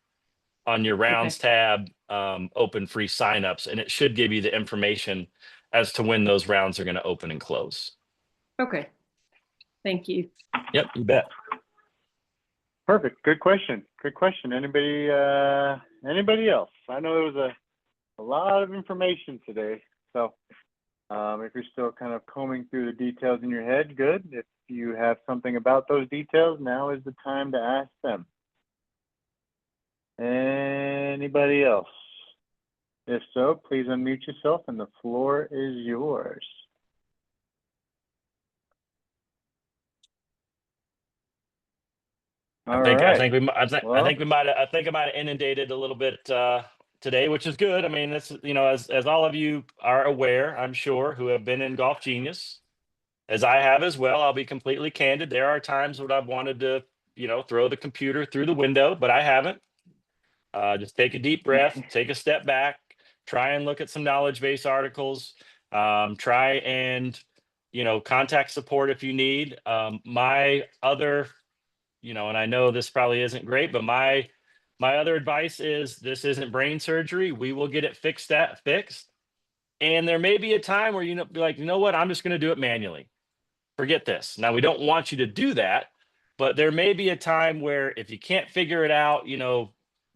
on your okay, rounds tab, open free signups, and it should give you the information as to when those rounds are going to open and close. okay. Thank you. Yep, you bet. Perfect. Good question. Good question. Anybody else? I know there was a lot of information today. So if you're still kind of combing through the details in your head, good. If you have something about those details, now is the time to ask them. Anybody else? If so, please unmute yourself and the floor is yours. All I right. think we mi- I, th- I Well, think we might I think I might have inundated a little bit today, which is good. I mean, it's, as all of you are aware, I'm sure, who have been in Golf Genius, as I have as well. I'll be completely candid. There are times when I've wanted to, throw the computer through the window, but I haven't. Just take a deep breath, take a step back, try and look at some knowledge base articles, try and, contact support if you need. My other, and I know this probably isn't great, but my other advice is this isn't brain surgery. We will get it fixed. And there may be a time where be like, you know what, I'm just going to do it manually. Forget this. Now we don't want you to do that, but there may be a time where if you can't figure it out,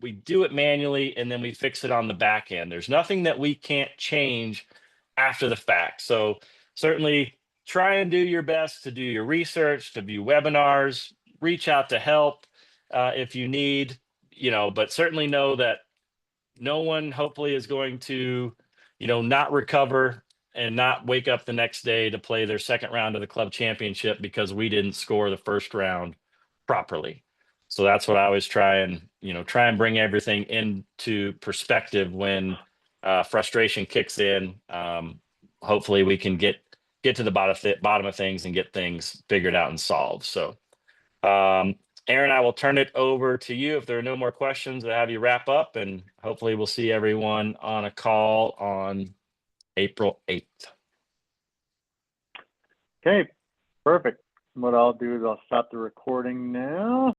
we do it manually and then we fix it on the back end. There's nothing that we can't change after the fact. So certainly try and do your best to do your research, to view webinars, reach out to help if you need, but certainly know that no one hopefully is going to, not recover and not wake up the next day to play their second round of the club championship because we didn't score the first round properly. So that's what I always try and bring everything into perspective when frustration kicks in. Hopefully we can get to the bottom of things and get things figured out and solved. So Aaron, I will turn it over to you if there are no more questions. To have you wrap up, and hopefully we'll see everyone on a call on April 8th. okay, perfect. What I'll do is I'll stop the recording now.